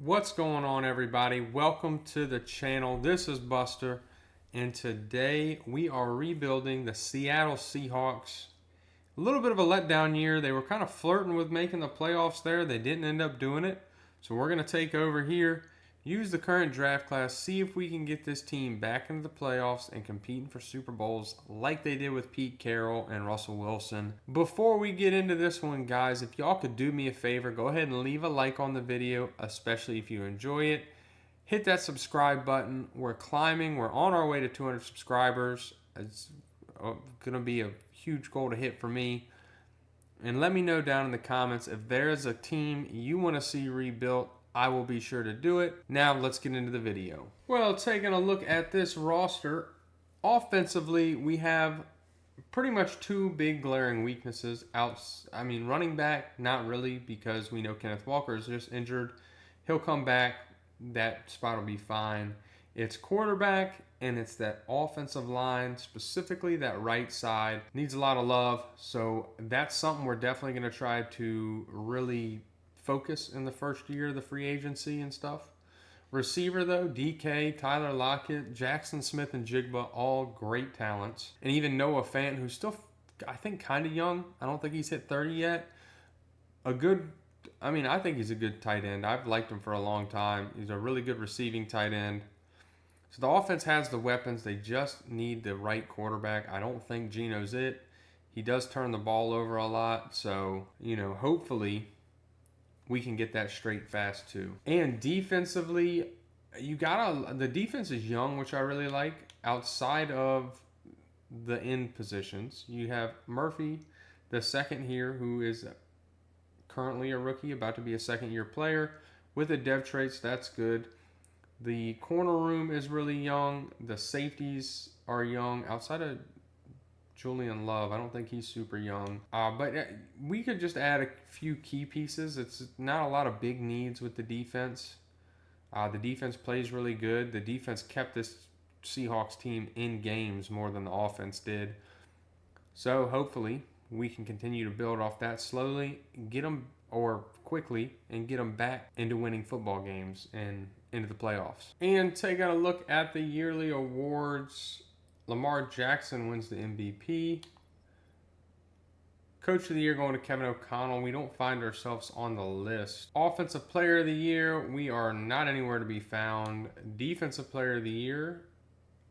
What's going on, everybody? Welcome to the channel. This is Buster, and today we are rebuilding the Seattle Seahawks. A little bit of a letdown year. They were kind of flirting with making the playoffs there. They didn't end up doing it. So we're going to take over here, use the current draft class, see if we can get this team back into the playoffs and competing for Super Bowls like they did with Pete Carroll and Russell Wilson. Before we get into this one, guys, if y'all could do me a favor, go ahead and leave a like on the video, especially if you enjoy it. Hit that subscribe button. We're climbing. We're on our way to 200 subscribers. It's going to be a huge goal to hit for me. And let me know down in the comments if there's a team you want to see rebuilt. I will be sure to do it. Now let's get into the video. Well, taking a look at this roster, offensively we have pretty much two big glaring weaknesses. Running back, not really, because we know Kenneth Walker is just injured. He'll come back. That spot will be fine. It's quarterback, and it's that offensive line, specifically that right side. Needs a lot of love, so that's something we're definitely going to try to really focus in the first year of the free agency and stuff. Receiver, though, DK, Tyler Lockett, Jaxson Smith, and Jigba, all great talents. And even Noah Fant, who's still, I think, kind of young. I don't think he's hit 30 yet. I think he's a good tight end. I've liked him for a long time. He's a really good receiving tight end. So the offense has the weapons. They just need the right quarterback. I don't think Geno's it. He does turn the ball over a lot. So, hopefully we can get that straight fast too. And defensively, the defense is young, which I really like. Outside of the end positions, you have Murphy, the second here, who is currently a rookie, about to be a second-year player. With the dev traits, that's good. The corner room is really young. The safeties are young. Outside of Julian Love, I don't think he's super young. But we could just add a few key pieces. It's not a lot of big needs with the defense. The defense plays really good. The defense kept this Seahawks team in games more than the offense did. So hopefully we can continue to build off that slowly, quickly, and get them back into winning football games and into the playoffs. And taking a look at the yearly awards, Lamar Jackson wins the MVP. Coach of the Year going to Kevin O'Connell. We don't find ourselves on the list. Offensive Player of the Year, we are not anywhere to be found. Defensive Player of the Year,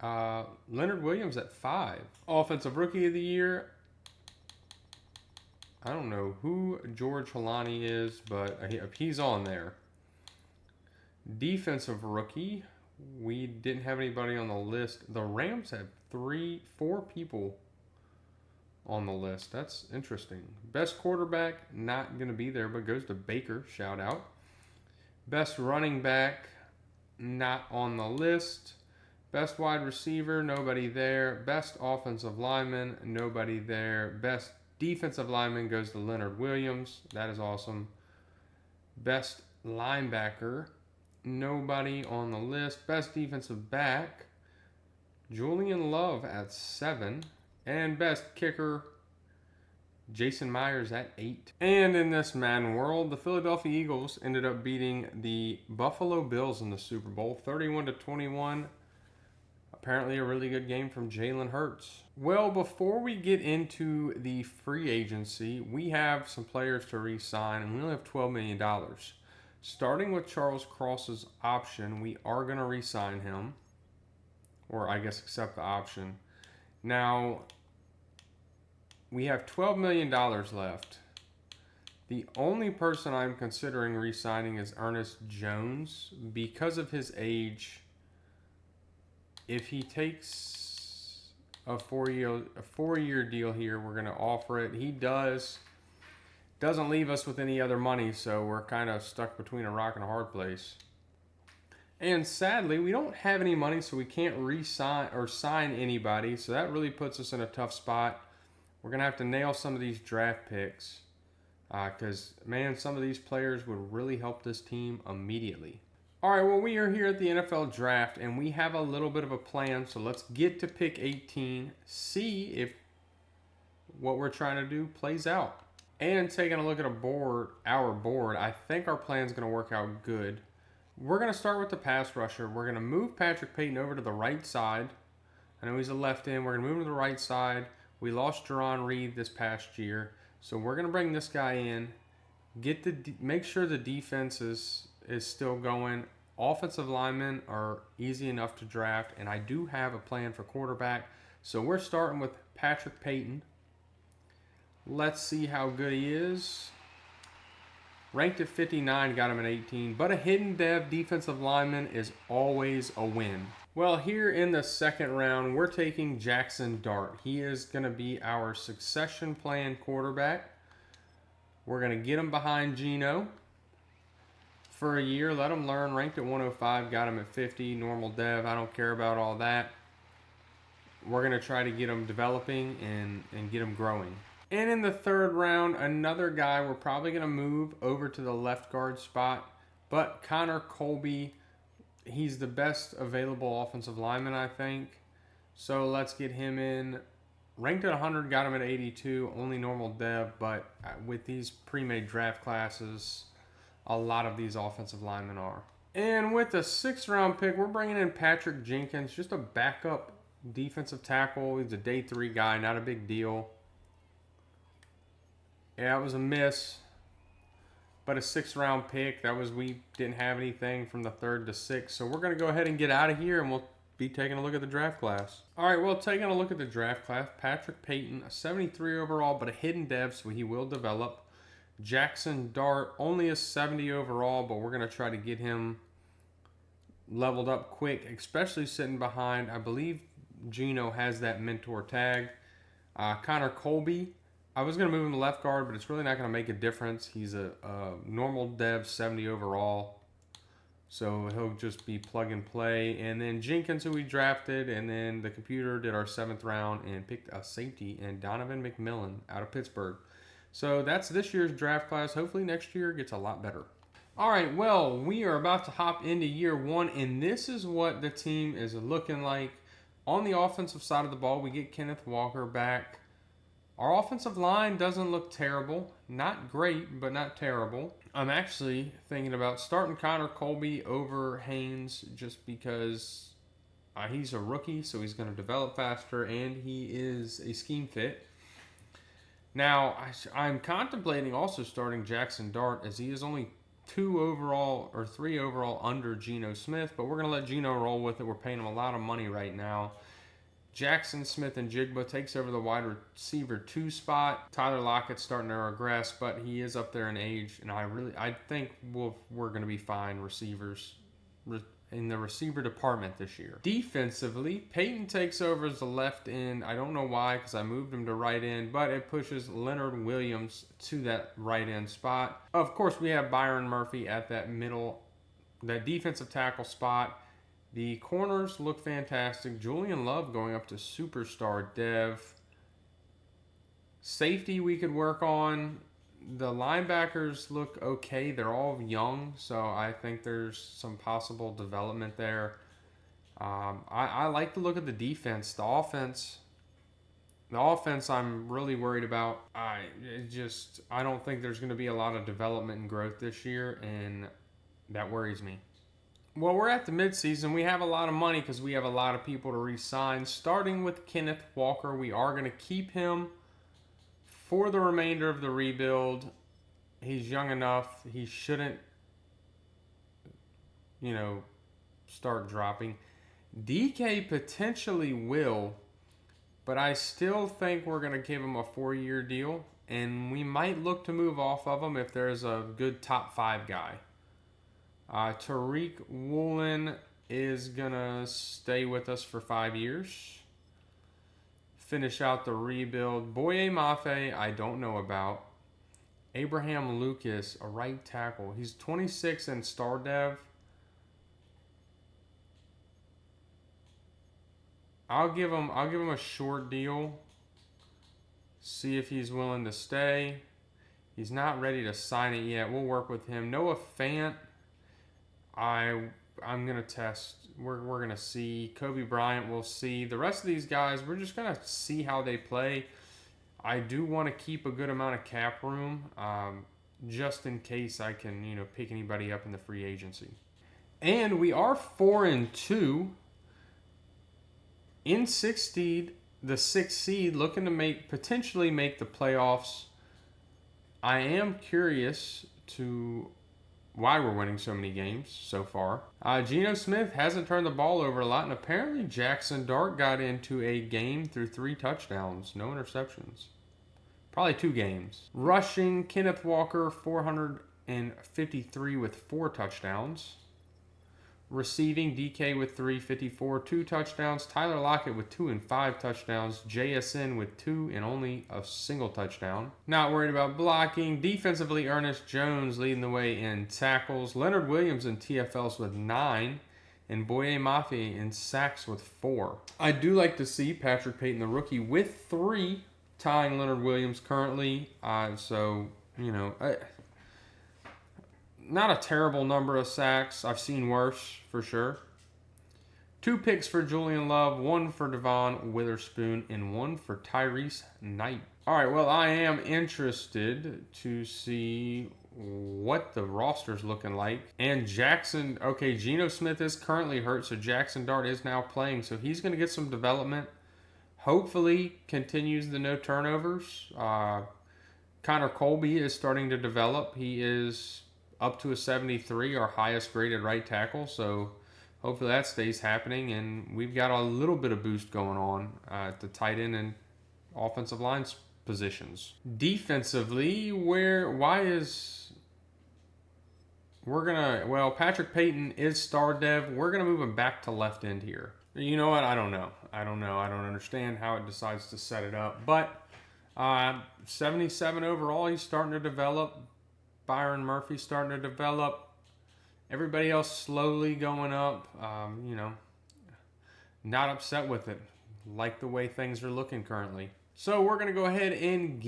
Leonard Williams at 5. Offensive Rookie of the Year, I don't know who George Holani is, but he's on there. Defensive Rookie, we didn't have anybody on the list. The Rams had 4 people on the list. That's interesting. Best quarterback, not going to be there, but goes to Baker. Shout out. Best running back, not on the list. Best wide receiver, nobody there. Best offensive lineman, nobody there. Best defensive lineman goes to Leonard Williams. That is awesome. Best linebacker, nobody on the list. Best defensive back, Julian Love at 7. And best kicker, Jason Myers at 8. And in this Madden world, the Philadelphia Eagles ended up beating the Buffalo Bills in the Super Bowl, 31-21. Apparently a really good game from Jalen Hurts. Well, before we get into the free agency, we have some players to re-sign, and we only have $12 million. Starting with Charles Cross's option, we are going to re-sign him, or I guess accept the option. Now, we have $12 million left. The only person I'm considering re-signing is Ernest Jones. Because of his age, if he takes a four-year deal here, we're going to offer it. He doesn't leave us with any other money, so we're kind of stuck between a rock and a hard place. And sadly, we don't have any money, so we can't re-sign or sign anybody. So that really puts us in a tough spot. We're going to have to nail some of these draft picks because, man, some of these players would really help this team immediately. All right, well, we are here at the NFL Draft, and we have a little bit of a plan. So let's get to pick 18, see if what we're trying to do plays out. And taking a look at our board, I think our plan is going to work out good. we're going to start with the pass rusher. We're going to move Patrick Payton over to the right side. I know he's a left end. We're going to move him to the right side. We lost Jerron Reed this past year. So we're going to bring this guy in. Make sure the defense is still going. Offensive linemen are easy enough to draft. And I do have a plan for quarterback. So we're starting with Patrick Payton. Let's see how good he is. Ranked at 59, got him at 18. But a hidden dev defensive lineman is always a win. Well, here in the second round, we're taking Jaxson Dart. He is going to be our succession plan quarterback. We're going to get him behind Geno for a year. Let him learn. Ranked at 105, got him at 50. Normal dev. I don't care about all that. We're going to try to get him developing and get him growing. And in the third round, another guy we're probably going to move over to the left guard spot. But Connor Colby, he's the best available offensive lineman, I think. So let's get him in. Ranked at 100, got him at 82. Only normal dev, but with these pre-made draft classes, a lot of these offensive linemen are. And with the sixth round pick, we're bringing in Patrick Jenkins, just a backup defensive tackle. He's a day 3 guy, not a big deal. Yeah, it was a miss, but a 6th round pick. We didn't have anything from the 3rd to 6th, so we're going to go ahead and get out of here, and we'll be taking a look at the draft class. All right, well, taking a look at the draft class, Patrick Payton, a 73 overall, but a hidden dev, so he will develop. Jaxson Dart, only a 70 overall, but we're going to try to get him leveled up quick, especially sitting behind. I believe Geno has that mentor tag. Connor Colby, I was going to move him to left guard, but it's really not going to make a difference. He's a normal dev, 70 overall. So he'll just be plug and play. And then Jenkins, who we drafted, and then the computer did our 7th round and picked a safety and Donovan McMillan out of Pittsburgh. So that's this year's draft class. Hopefully next year gets a lot better. All right, well, we are about to hop into year 1, and this is what the team is looking like. On the offensive side of the ball, we get Kenneth Walker back. Our offensive line doesn't look terrible. Not great, but not terrible. I'm actually thinking about starting Connor Colby over Haynes just because he's a rookie, so he's going to develop faster, and he is a scheme fit. Now, I'm contemplating also starting Jaxson Dart as he is only 2 overall or 3 overall under Geno Smith, but we're going to let Geno roll with it. We're paying him a lot of money right now. Jackson Smith and Jigba takes over the wide receiver 2 spot. Tyler Lockett's starting to regress, but he is up there in age, and I think we're going to be fine receivers in the receiver department this year. Defensively, Peyton takes over as the left end. I don't know why, because I moved him to right end, but it pushes Leonard Williams to that right end spot. Of course, we have Byron Murphy at that defensive tackle spot. The corners look fantastic. Julian Love going up to superstar dev. Safety we could work on. The linebackers look okay. They're all young, so I think there's some possible development there. I like to look at the defense. The offense I'm really worried about. I don't think there's going to be a lot of development and growth this year, and that worries me. Well, we're at the midseason. We have a lot of money because we have a lot of people to re-sign. Starting with Kenneth Walker, we are going to keep him for the remainder of the rebuild. He's young enough. He shouldn't, start dropping. DK potentially will, but I still think we're going to give him a 4-year deal, and we might look to move off of him if there's a good top 5 guy. Tariq Woolen is going to stay with us for 5 years. Finish out the rebuild. Boye Mafe, I don't know about. Abraham Lucas, a right tackle. He's 26 in Star Dev. I'll give him a short deal. See if he's willing to stay. He's not ready to sign it yet. We'll work with him. Noah Fant, I'm gonna test. We're gonna see. Kobe Bryant, we'll see. The rest of these guys, we're just gonna see how they play. I do want to keep a good amount of cap room, just in case I can, pick anybody up in the free agency. And we are 4-2 in the sixth seed, looking to potentially make the playoffs. I am curious to why we're winning so many games so far. Geno Smith hasn't turned the ball over a lot, and apparently Jaxson Dart got into a game through 3 touchdowns, no interceptions. Probably 2 games. Rushing, Kenneth Walker, 453 with 4 touchdowns. Receiving, DK with 354, 2 touchdowns. Tyler Lockett with 2 and 5 touchdowns. JSN with 2 and only a single touchdown. Not worried about blocking. Defensively, Ernest Jones leading the way in tackles. Leonard Williams in TFLs with 9. And Boye Mafe in sacks with 4. I do like to see Patrick Payton, the rookie, with 3, tying Leonard Williams currently. Not a terrible number of sacks. I've seen worse, for sure. 2 picks for Julian Love, 1 for Devon Witherspoon, and 1 for Tyrese Knight. All right, well, I am interested to see what the roster's looking like. And Jaxson, okay, Geno Smith is currently hurt, so Jaxson Dart is now playing, so he's going to get some development. Hopefully continues the no turnovers. Connor Colby is starting to develop. He is up to a 73, our highest graded right tackle. So hopefully that stays happening. And we've got a little bit of boost going on at the tight end and offensive line positions. Defensively, Patrick Payton is star dev. We're going to move him back to left end here. You know what? I don't know. I don't understand how it decides to set it up. But 77 overall, he's starting to develop. Byron Murphy's starting to develop. Everybody else slowly going up. Not upset with it. Like the way things are looking currently. So we're going to go ahead and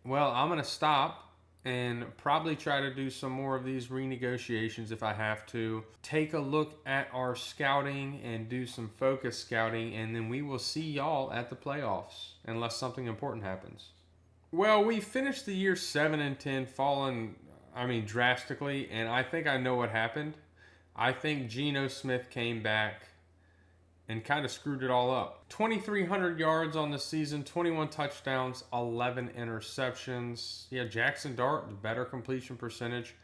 I'm going to stop and probably try to do some more of these renegotiations if I have to. Take a look at our scouting and do some focus scouting, and then we will see y'all at the playoffs unless something important happens. Well, we finished the year 7-10, falling drastically, and I think I know what happened. I think Geno Smith came back and kind of screwed it all up. 2,300 yards on the season, 21 touchdowns, 11 interceptions. Yeah, Jaxson Dart, the better completion percentage.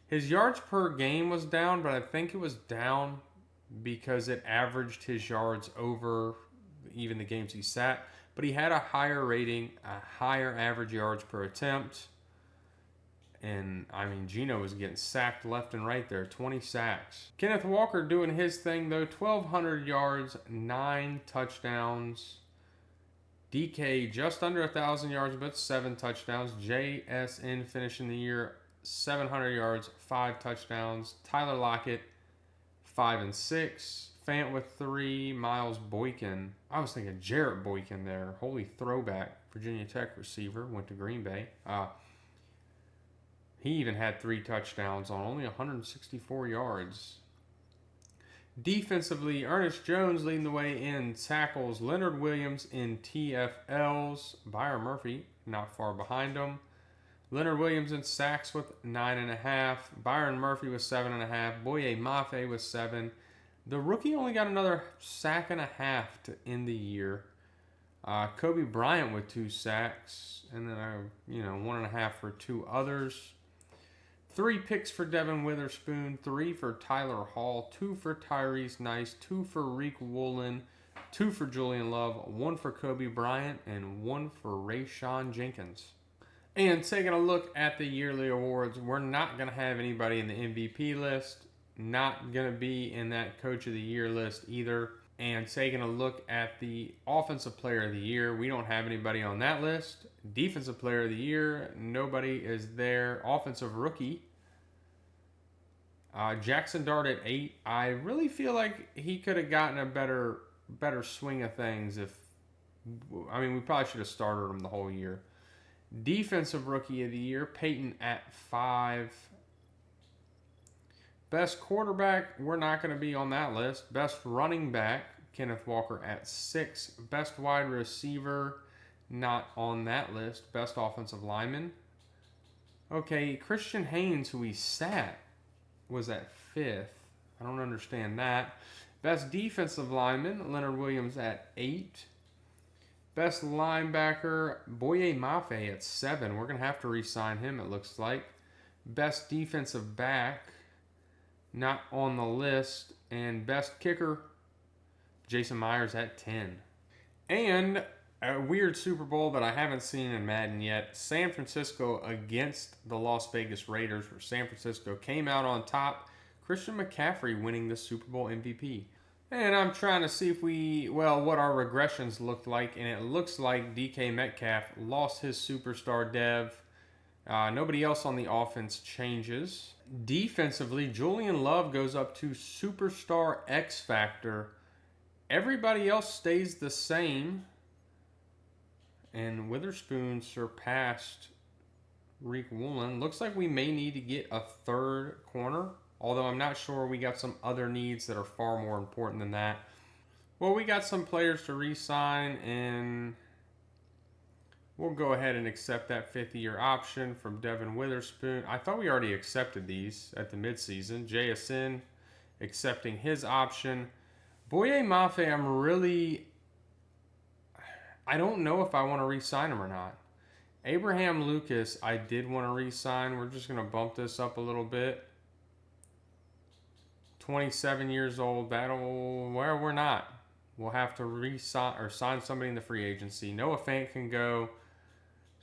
His yards per game was down, but I think it was down because it averaged his yards over even the games he sat. But he had a higher rating, a higher average yards per attempt. And, Geno was getting sacked left and right there. 20 sacks. Kenneth Walker doing his thing, though. 1,200 yards, 9 touchdowns. DK just under 1,000 yards, but 7 touchdowns. JSN finishing the year 700 yards, 5 touchdowns. Tyler Lockett, 5 and 6. Fant with 3. Miles Boykin. I was thinking Jarrett Boykin there. Holy throwback. Virginia Tech receiver. Went to Green Bay. He even had 3 touchdowns on only 164 yards. Defensively, Ernest Jones leading the way in tackles. Leonard Williams in TFLs. Byron Murphy not far behind him. Leonard Williams in sacks with 9.5. Byron Murphy with 7.5. Boye Mafe with 7. The rookie only got another sack and a half to end the year. Kobe Bryant with 2 sacks. And then, 1.5 for 2 others. 3 picks for Devon Witherspoon, 3 for Tyler Hall, 2 for Tyrese Nice, 2 for Reek Woolen, 2 for Julian Love, 1 for Kobe Bryant, and 1 for Rayshawn Jenkins. And taking a look at the yearly awards, we're not going to have anybody in the MVP list, not going to be in that Coach of the Year list either. And taking a look at the Offensive Player of the Year, we don't have anybody on that list. Defensive Player of the Year, nobody is there. Offensive Rookie, Jaxson Dart at 8. I really feel like he could have gotten a better swing of things we probably should have started him the whole year. Defensive Rookie of the Year, Peyton at 5. Best quarterback, we're not going to be on that list. Best running back, Kenneth Walker at 6. Best wide receiver, not on that list. Best offensive lineman. Okay, Christian Haynes, who we sat, was at 5th. I don't understand that. Best defensive lineman, Leonard Williams at 8. Best linebacker, Boye Mafe at 7. We're going to have to re-sign him, it looks like. Best defensive back, not on the list. And best kicker, Jason Myers at 10. And a weird Super Bowl that I haven't seen in Madden yet. San Francisco against the Las Vegas Raiders, where San Francisco came out on top. Christian McCaffrey winning the Super Bowl MVP. And I'm trying to see if what our regressions looked like. And it looks like DK Metcalf lost his superstar dev. Nobody else on the offense changes. Defensively, Julian Love goes up to superstar X Factor. Everybody else stays the same. And Witherspoon surpassed Reek Woolen. Looks like we may need to get a third corner. Although I'm not sure, we got some other needs that are far more important than that. Well, we got some players to re-sign, and we'll go ahead and accept that 50-year option from Devin Witherspoon. I thought we already accepted these at the midseason. Jaxson accepting his option. Boye Mafe, I don't know if I want to re-sign him or not. Abraham Lucas, I did want to re-sign. We're just going to bump this up a little bit. 27 years old. We're not. We'll have to re-sign or sign somebody in the free agency. Noah Fant can go.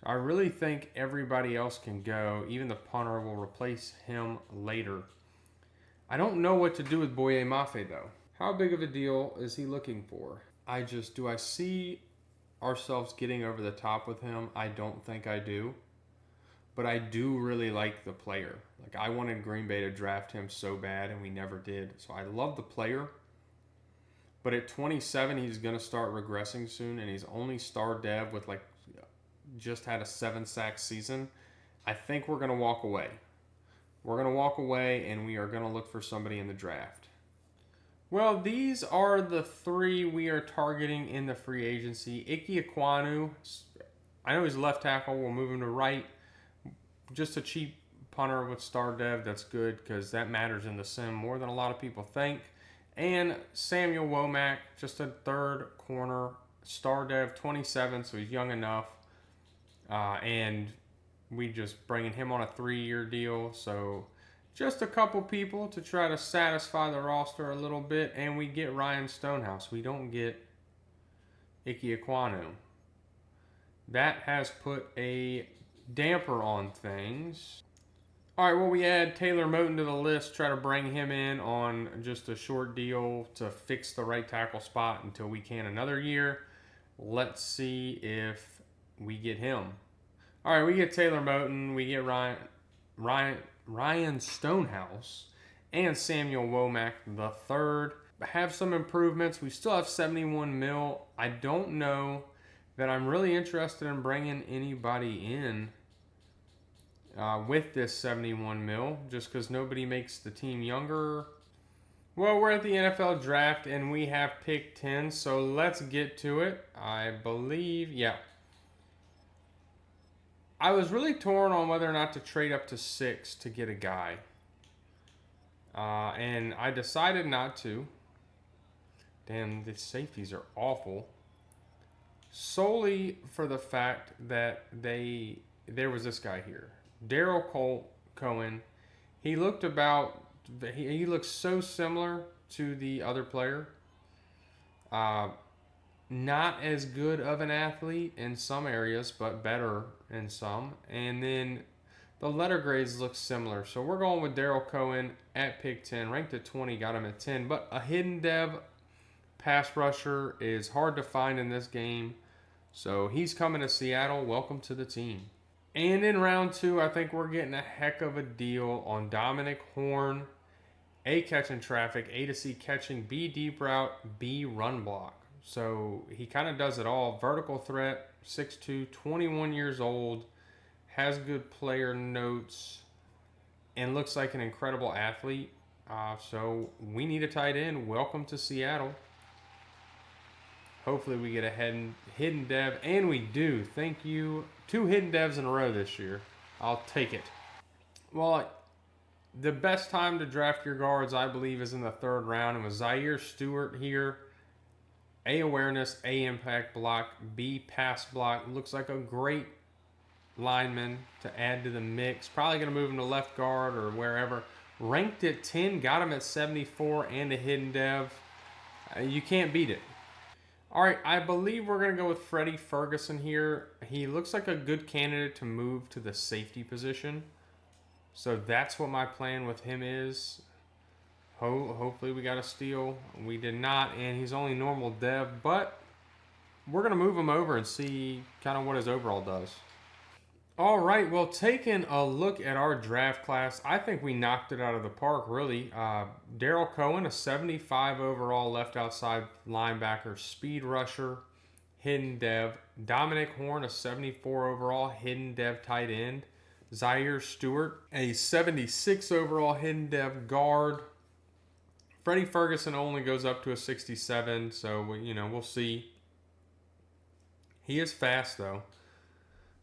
I really think everybody else can go. Even the punter will replace him later. I don't know what to do with Boye Mafe, though. How big of a deal is he looking for? Do I see ourselves getting over the top with him? I don't think I do. But I do really like the player. Like, I wanted Green Bay to draft him so bad, and we never did. So I love the player. But at 27, he's going to start regressing soon, and he's only star dev with, just had a 7-sack season. I think we're going to walk away. We're going to walk away, and we are going to look for somebody in the draft. Well, these are the 3 we are targeting in the free agency. Ike Ekwonu, I know he's left tackle. We'll move him to right. Just a cheap punter with star dev. That's good because that matters in the sim more than a lot of people think. And Samuel Womack, just a third corner, star dev, 27, so he's young enough. And we just bringing him on a 3-year deal. So just a couple people to try to satisfy the roster a little bit. And we get Ryan Stonehouse. We don't get Ike Ekwonu. That has put a damper on things. All right, well, we add Taylor Moton to the list, try to bring him in on just a short deal to fix the right tackle spot until we can another year. Let's see if we get him. All right, we get Taylor Moton, we get Ryan Stonehouse, and Samuel Womack the third. Have some improvements. We still have 71 mil. I don't know that I'm really interested in bringing anybody in with this 71 mil, just because nobody makes the team younger. Well, we're at the NFL draft, and we have pick 10, so let's get to it. I believe, yeah. I was really torn on whether or not to trade up to 6 to get a guy. And I decided not to. Damn, the safeties are awful. Solely for the fact that there was this guy here, Daryl Cohen. He looked so similar to the other player. Not as good of an athlete in some areas, but better in some. And then the letter grades look similar. So we're going with Daryl Cohen at pick 10, ranked at 20, got him at 10. But a hidden dev pass rusher is hard to find in this game. So he's coming to Seattle. Welcome to the team. And in round 2, I think we're getting a heck of a deal on Dominic Horn. A, catching traffic. A to C, catching. B, deep route. B, run block. So he kind of does it all. Vertical threat, 6'2", 21 years old. Has good player notes. And looks like an incredible athlete. So we need a tight end. Welcome to Seattle. Hopefully we get a hidden dev, and we do. Thank you. 2 hidden devs in a row this year. I'll take it. Well, The best time to draft your guards, I believe, is in the third round. And with Zaire Stewart here, A, awareness, A, impact block, B, pass block. Looks like a great lineman to add to the mix. Probably going to move him to left guard or wherever. Ranked at 10, got him at 74 and a hidden dev. You can't beat it. All right, I believe we're going to go with Freddie Ferguson here. He looks like a good candidate to move to the safety position. So that's what my plan with him is. Hopefully we got a steal. We did not, and he's only normal dev, but we're going to move him over and see kind of what his overall does. All right, well, taking a look at our draft class, I think we knocked it out of the park, really. Daryl Cohen, a 75 overall left outside linebacker, speed rusher, hidden dev. Dominic Horn, a 74 overall hidden dev tight end. Zaire Stewart, a 76 overall hidden dev guard. Freddie Ferguson only goes up to a 67, so, we'll see. He is fast, though.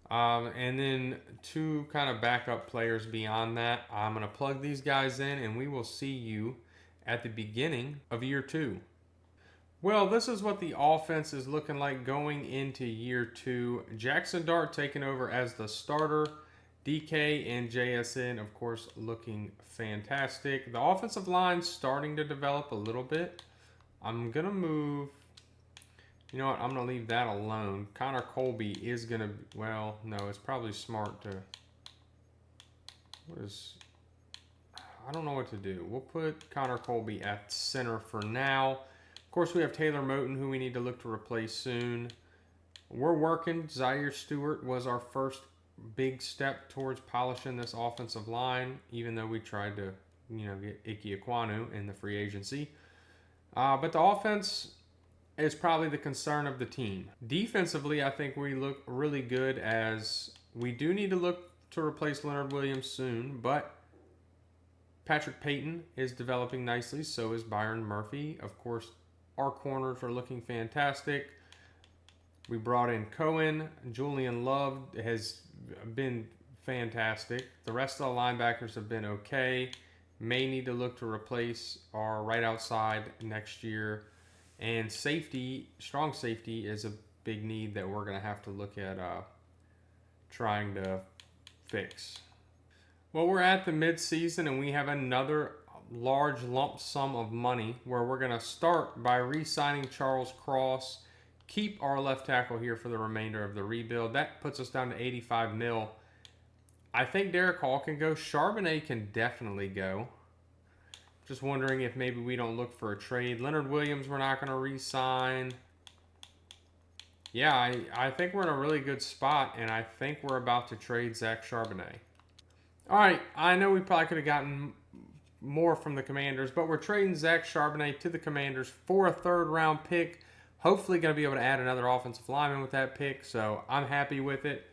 And then two kind of backup players beyond that. I'm going to plug these guys in, and we will see you at the beginning of year 2. Well, this is what the offense is looking like going into year 2. Jaxson Dart taking over as the starter. DK and JSN, of course, looking fantastic. The offensive line starting to develop a little bit. I'm going to move... You know what? I'm going to leave that alone. Connor Colby is going to... Well, no, it's probably smart to... I don't know what to do. We'll put Connor Colby at center for now. Of course, we have Taylor Moton, who we need to look to replace soon. We're working. Zaire Stewart was our first big step towards polishing this offensive line, even though we tried to, get Ike Ekwonu in the free agency. But the offense... is probably the concern of the team. Defensively, I think we look really good, as we do need to look to replace Leonard Williams soon, but Patrick Payton is developing nicely, so is Byron Murphy. Of course, our corners are looking fantastic. We brought in Cohen. Julian Love has been fantastic. The rest of the linebackers have been okay. May need to look to replace our right outside next year. And safety, strong safety, is a big need that we're going to have to look at trying to fix. Well, we're at the midseason, and we have another large lump sum of money where we're going to start by re-signing Charles Cross, keep our left tackle here for the remainder of the rebuild. That puts us down to 85 mil. I think Derek Hall can go. Charbonnet can definitely go. Just wondering if maybe we don't look for a trade. Leonard Williams, we're not going to re-sign. Yeah, I think we're in a really good spot, and I think we're about to trade Zach Charbonnet. All right, I know we probably could have gotten more from the Commanders, but we're trading Zach Charbonnet to the Commanders for a third-round pick. Hopefully going to be able to add another offensive lineman with that pick, so I'm happy with it.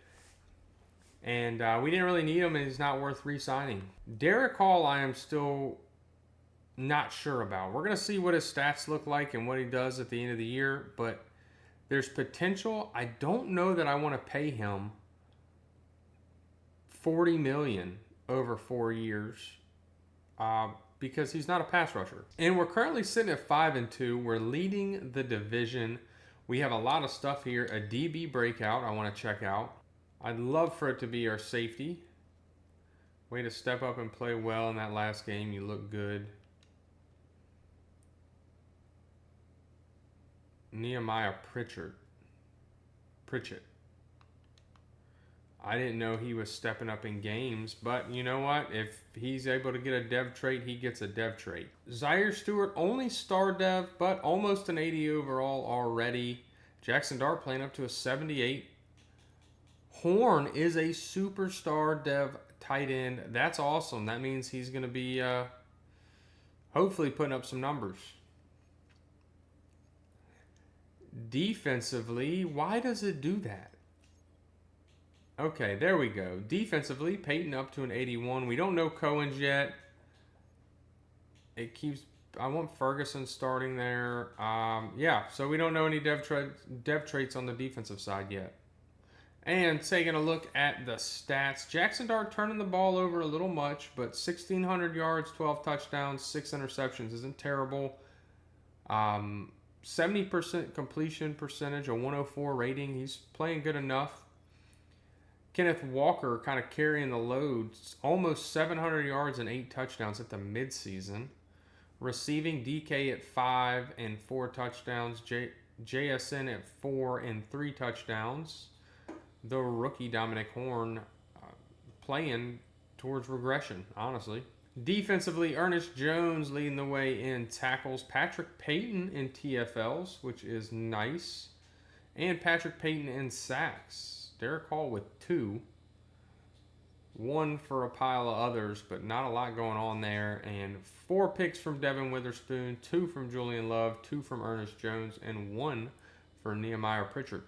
And we didn't really need him, and he's not worth re-signing. Derek Hall, I am still... not sure about. We're going to see what his stats look like and what he does at the end of the year, but there's potential. I don't know that I want to pay him $40 million over 4 years because he's not a pass rusher. And we're currently sitting at 5-2. We're leading the division. We have a lot of stuff here. A DB breakout I want to check out. I'd love for it to be our safety. Way to step up and play well in that last game. You look good. Nehemiah Pritchett. I didn't know he was stepping up in games, but you know what? If he's able to get a dev trait, he gets a dev trait. Zaire Stewart, only star dev, but almost an 80 overall already. Jaxson Dart playing up to a 78. Horn is a superstar dev tight end. That's awesome. That means he's going to be hopefully putting up some numbers. Defensively, why does it do that? Okay, there we go. Defensively, Peyton up to an 81. We don't know Cohen's yet. It keeps... I want Ferguson starting there. Yeah, so we don't know any dev traits on the defensive side yet. And taking a look at the stats, Jaxson Dart turning the ball over a little much, but 1,600 yards, 12 touchdowns, 6 interceptions isn't terrible. 70% completion percentage, a 104 rating. He's playing good enough. Kenneth Walker kind of carrying the load, almost 700 yards and 8 touchdowns at the midseason. Receiving DK at 5 and 4 touchdowns, JSN at 4 and 3 touchdowns. The rookie Dominic Horn playing towards regression, honestly. Defensively, Ernest Jones leading the way in tackles. Patrick Payton in TFLs, which is nice. And Patrick Payton in sacks. Derek Hall with 2. 1 for a pile of others, but not a lot going on there. And 4 picks from Devin Witherspoon, 2 from Julian Love, 2 from Ernest Jones, and 1 for Nehemiah Pritchard.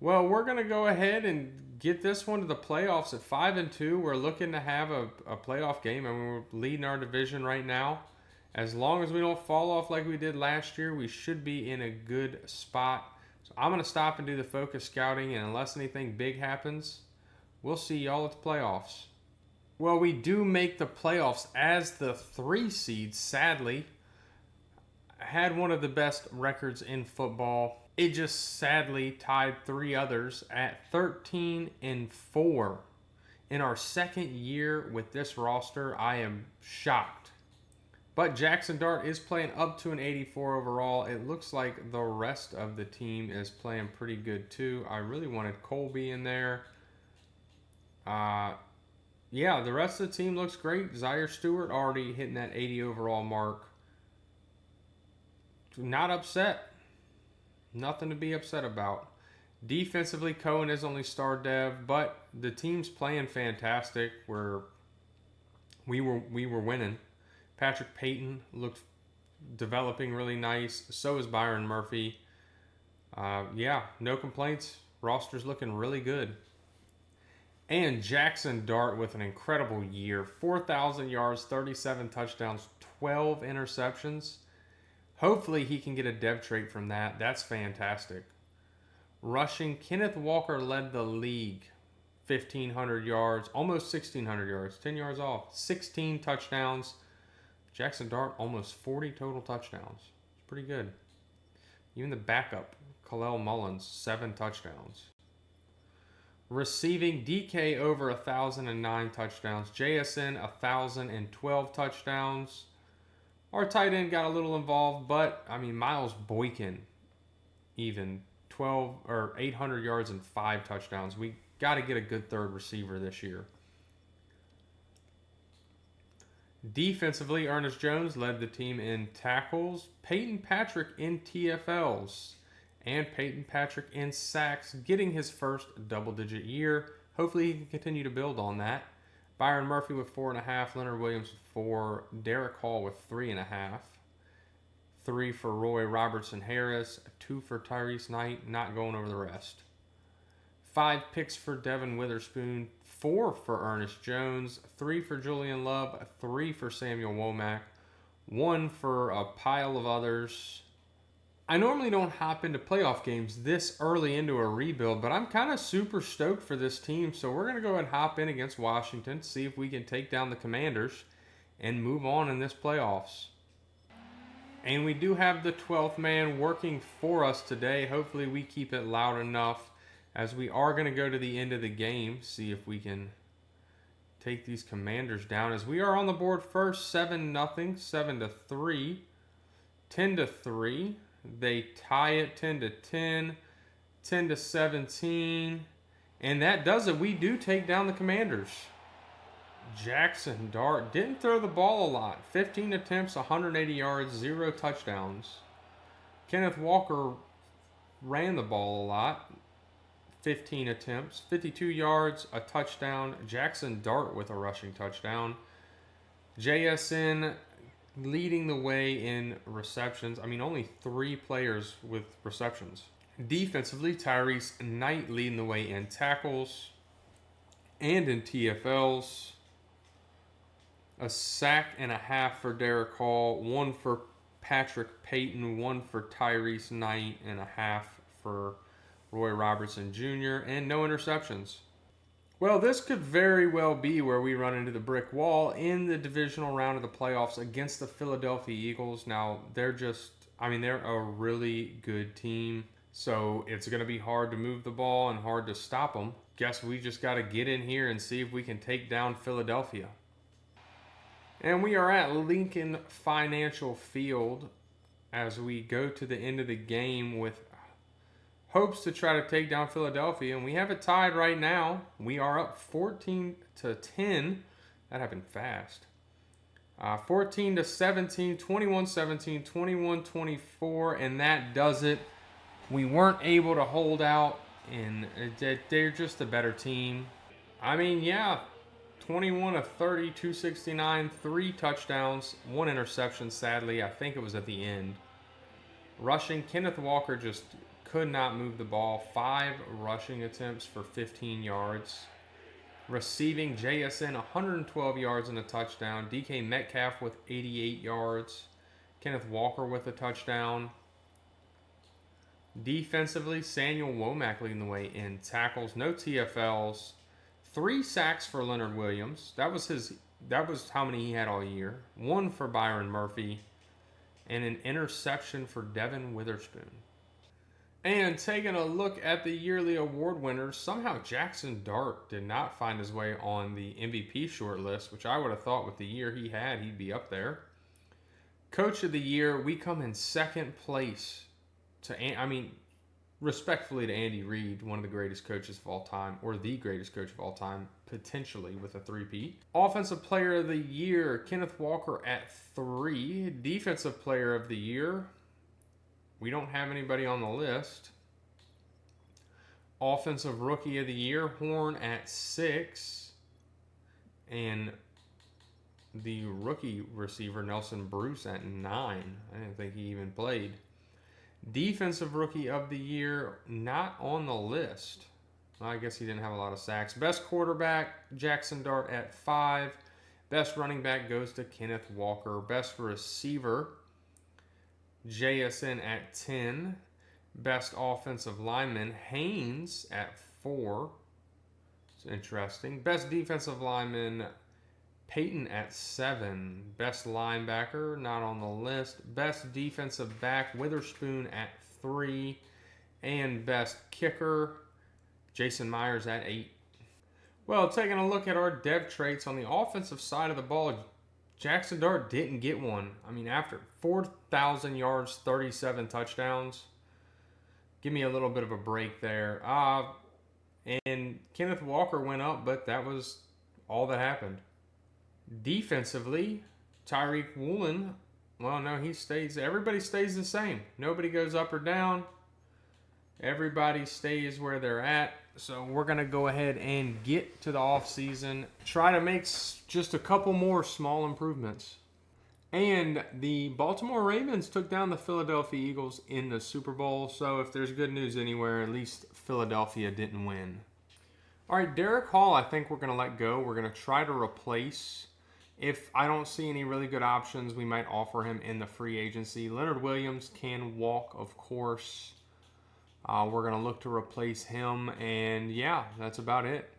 Well, we're going to go ahead and get this one to the playoffs at 5-2. We're looking to have a playoff game. I mean, we're leading our division right now. As long as we don't fall off like we did last year, we should be in a good spot. So I'm going to stop and do the focus scouting, and unless anything big happens, we'll see y'all at the playoffs. Well, we do make the playoffs as the 3 seed, sadly. I had one of the best records in football. It just sadly tied 3 others at 13-4. In our second year with this roster, I am shocked. But Jaxson Dart is playing up to an 84 overall. It looks like the rest of the team is playing pretty good too. I really wanted Colby in there. Yeah, the rest of the team looks great. Zaire Stewart already hitting that 80 overall mark. Not upset. Nothing to be upset about. Defensively, Cohen is only star dev, but the team's playing fantastic. We were winning. Patrick Payton looked developing really nice. So is Byron Murphy. Yeah, no complaints. Roster's looking really good. And Jaxson Dart with an incredible year. 4,000 yards, 37 touchdowns, 12 interceptions. Hopefully he can get a dev trait from that. That's fantastic. Rushing, Kenneth Walker led the league. 1,500 yards, almost 1,600 yards, 10 yards off. 16 touchdowns. Jaxson Dart, almost 40 total touchdowns. It's pretty good. Even the backup, Khalil Mullins, 7 touchdowns. Receiving, DK over 1,009 touchdowns. JSN, 1,012 touchdowns. Our tight end got a little involved, but, I mean, Miles Boykin, even 800 yards and 5 touchdowns. We got to get a good third receiver this year. Defensively, Ernest Jones led the team in tackles. Peyton Patrick in TFLs. And Peyton Patrick in sacks, getting his first double-digit year. Hopefully he can continue to build on that. Byron Murphy with 4.5, Leonard Williams with 4, Derek Hall with 3.5, 3 for Roy Robertson Harris, 2 for Tyrese Knight, not going over the rest. 5 picks for Devin Witherspoon, 4 for Ernest Jones, 3 for Julian Love, 3 for Samuel Womack, 1 for a pile of others. I normally don't hop into playoff games this early into a rebuild, but I'm kind of super stoked for this team. So we're going to go ahead and hop in against Washington, see if we can take down the Commanders and move on in this playoffs. And we do have the 12th man working for us today. Hopefully we keep it loud enough, as we are going to go to the end of the game, see if we can take these Commanders down. As we are on the board first, 7-0, 7-3, 10-3. They tie it 10-10, 10-17, and that does it. We do take down the Commanders. Jaxson Dart didn't throw the ball a lot. 15 attempts, 180 yards, 0 touchdowns. Kenneth Walker ran the ball a lot. 15 attempts, 52 yards, a touchdown. Jaxson Dart with a rushing touchdown. JSN leading the way in receptions. I mean, only 3 players with receptions. Defensively, Tyrese Knight leading the way in tackles and in TFLs. A sack and a half for Derek Hall, 1 for Patrick Payton, 1 for Tyrese Knight, and a half for Roy Robertson Jr., and no interceptions. Well, this could very well be where we run into the brick wall in the divisional round of the playoffs against the Philadelphia Eagles. Now, they're they're a really good team. So it's going to be hard to move the ball and hard to stop them. Guess we just got to get in here and see if we can take down Philadelphia. And we are at Lincoln Financial Field as we go to the end of the game with hopes to try to take down Philadelphia. And we have it tied right now. We are up 14-10. That happened fast. 14-17, 21-17, 21-24, and that does it. We weren't able to hold out, and they're just a better team. I mean, yeah, 21-30, 269, 3 touchdowns, 1 interception, sadly. I think it was at the end. Rushing, Kenneth Walker just could not move the ball. 5 rushing attempts for 15 yards. Receiving, Jaxson, 112 yards and a touchdown. DK Metcalf with 88 yards. Kenneth Walker with a touchdown. Defensively, Samuel Womack leading the way in tackles, no TFLs, 3 sacks for Leonard Williams. That was how many he had all year. 1 for Byron Murphy, and an interception for Devin Witherspoon. And taking a look at the yearly award winners, somehow Jaxson Dart did not find his way on the MVP shortlist, which I would have thought with the year he had, he'd be up there. Coach of the year, we come in second place respectfully to Andy Reid, one of the greatest coaches of all time, or the greatest coach of all time, potentially with a 3-peat. Offensive Player of the Year, Kenneth Walker at 3. Defensive Player of the Year, we don't have anybody on the list. Offensive Rookie of the Year, Horn at 6. And the rookie receiver, Nelson Bruce, at 9. I didn't think he even played. Defensive Rookie of the Year, not on the list. Well, I guess he didn't have a lot of sacks. Best quarterback, Jaxson Dart at 5. Best running back goes to Kenneth Walker. Best receiver, Jaxson at 10. Best offensive lineman, Haynes at 4. It's interesting. Best defensive lineman, Peyton at 7. Best linebacker, not on the list. Best defensive back, Witherspoon at 3. And best kicker, Jason Myers at 8. Well, taking a look at our dev traits on the offensive side of the ball, Jaxson Dart didn't get one. I mean, after 4,000 yards, 37 touchdowns, give me a little bit of a break there. And Kenneth Walker went up, but that was all that happened. Defensively, Tyreek Woolen, well, no, everybody stays the same. Nobody goes up or down. Everybody stays where they're at. So we're going to go ahead and get to the offseason, try to make just a couple more small improvements. And the Baltimore Ravens took down the Philadelphia Eagles in the Super Bowl. So if there's good news anywhere, at least Philadelphia didn't win. All right, Derek Hall, I think we're going to let go. We're going to try to replace. If I don't see any really good options, we might offer him in the free agency. Leonard Williams can walk, of course. We're going to look to replace him. And yeah, that's about it.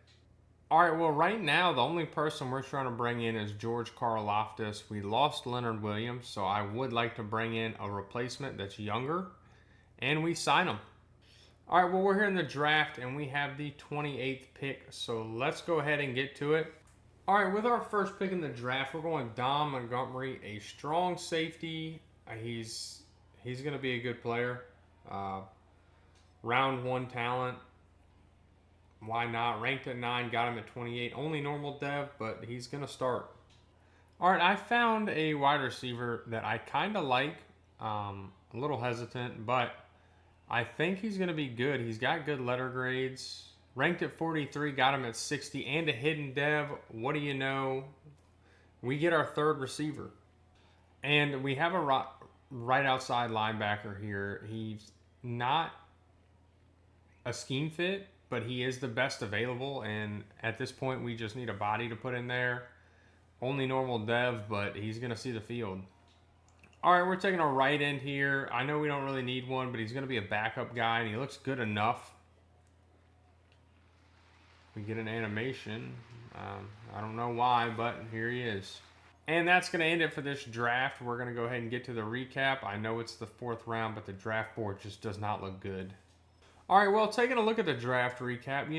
All right, well, right now, the only person we're trying to bring in is George Karlaftis. We lost Leonard Williams, so I would like to bring in a replacement that's younger. And we sign him. All right, well, we're here in the draft, and we have the 28th pick. So let's go ahead and get to it. All right, with our first pick in the draft, we're going Dom Montgomery, a strong safety. He's going to be a good player. Round 1 talent. Why not? Ranked at 9, got him at 28. Only normal dev, but he's going to start. All right, I found a wide receiver that I kind of like. A little hesitant, but I think he's going to be good. He's got good letter grades. Ranked at 43, got him at 60, and a hidden dev. What do you know? We get our 3rd receiver. And we have a right outside linebacker here. He's not a scheme fit, but he is the best available. And at this point, we just need a body to put in there. Only normal dev, but he's going to see the field. All right, we're taking a right end here. I know we don't really need one, but he's going to be a backup guy, and he looks good enough We get an animation. I don't know why, but here he is. And that's going to end it for this draft. We're going to go ahead and get to the recap. I know it's the 4th round, but the draft board just does not look good. All right, well, taking a look at the draft recap,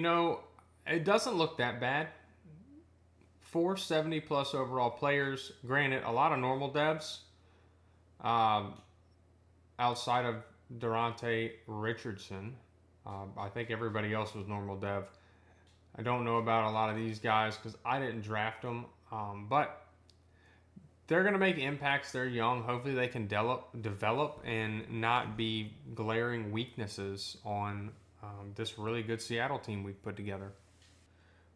it doesn't look that bad. 470 plus overall players. Granted, a lot of normal devs. Outside of Durante Richardson. I think everybody else was normal dev. I don't know about a lot of these guys because I didn't draft them. But they're going to make impacts. They're young. Hopefully they can develop and not be glaring weaknesses on this really good Seattle team we've put together.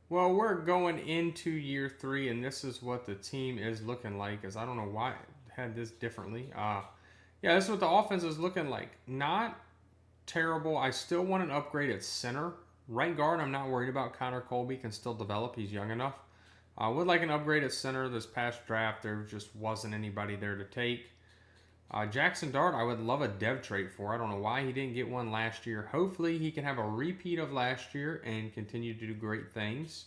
Well, we're going into year 3, and this is what the team is looking like. As I don't know why I had this differently. Yeah, this is what the offense is looking like. Not terrible. I still want an upgrade at center. Right guard, I'm not worried about. Connor Colby can still develop. He's young enough. I would like an upgrade at center. This past draft, there just wasn't anybody there to take. Jaxson Dart, I would love a dev trait for. I don't know why he didn't get one last year. Hopefully, he can have a repeat of last year and continue to do great things.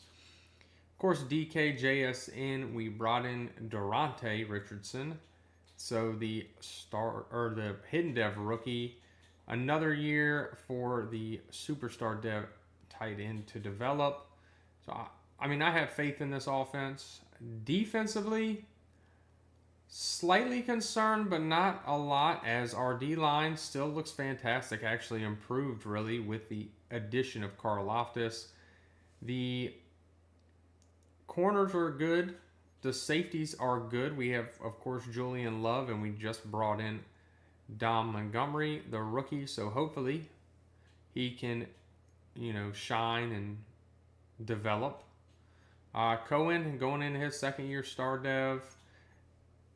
Of course, DKJSN, we brought in Durante Richardson. So the hidden dev rookie, another year for the superstar dev tight end to develop. So I have faith in this offense. Defensively, slightly concerned, but not a lot, as our D-line still looks fantastic. Actually improved, really, with the addition of Karlaftis. The corners are good. The safeties are good. We have, of course, Julian Love, and we just brought in Dom Montgomery, the rookie. So hopefully he can, shine and develop. Cohen going into his 2nd year star dev.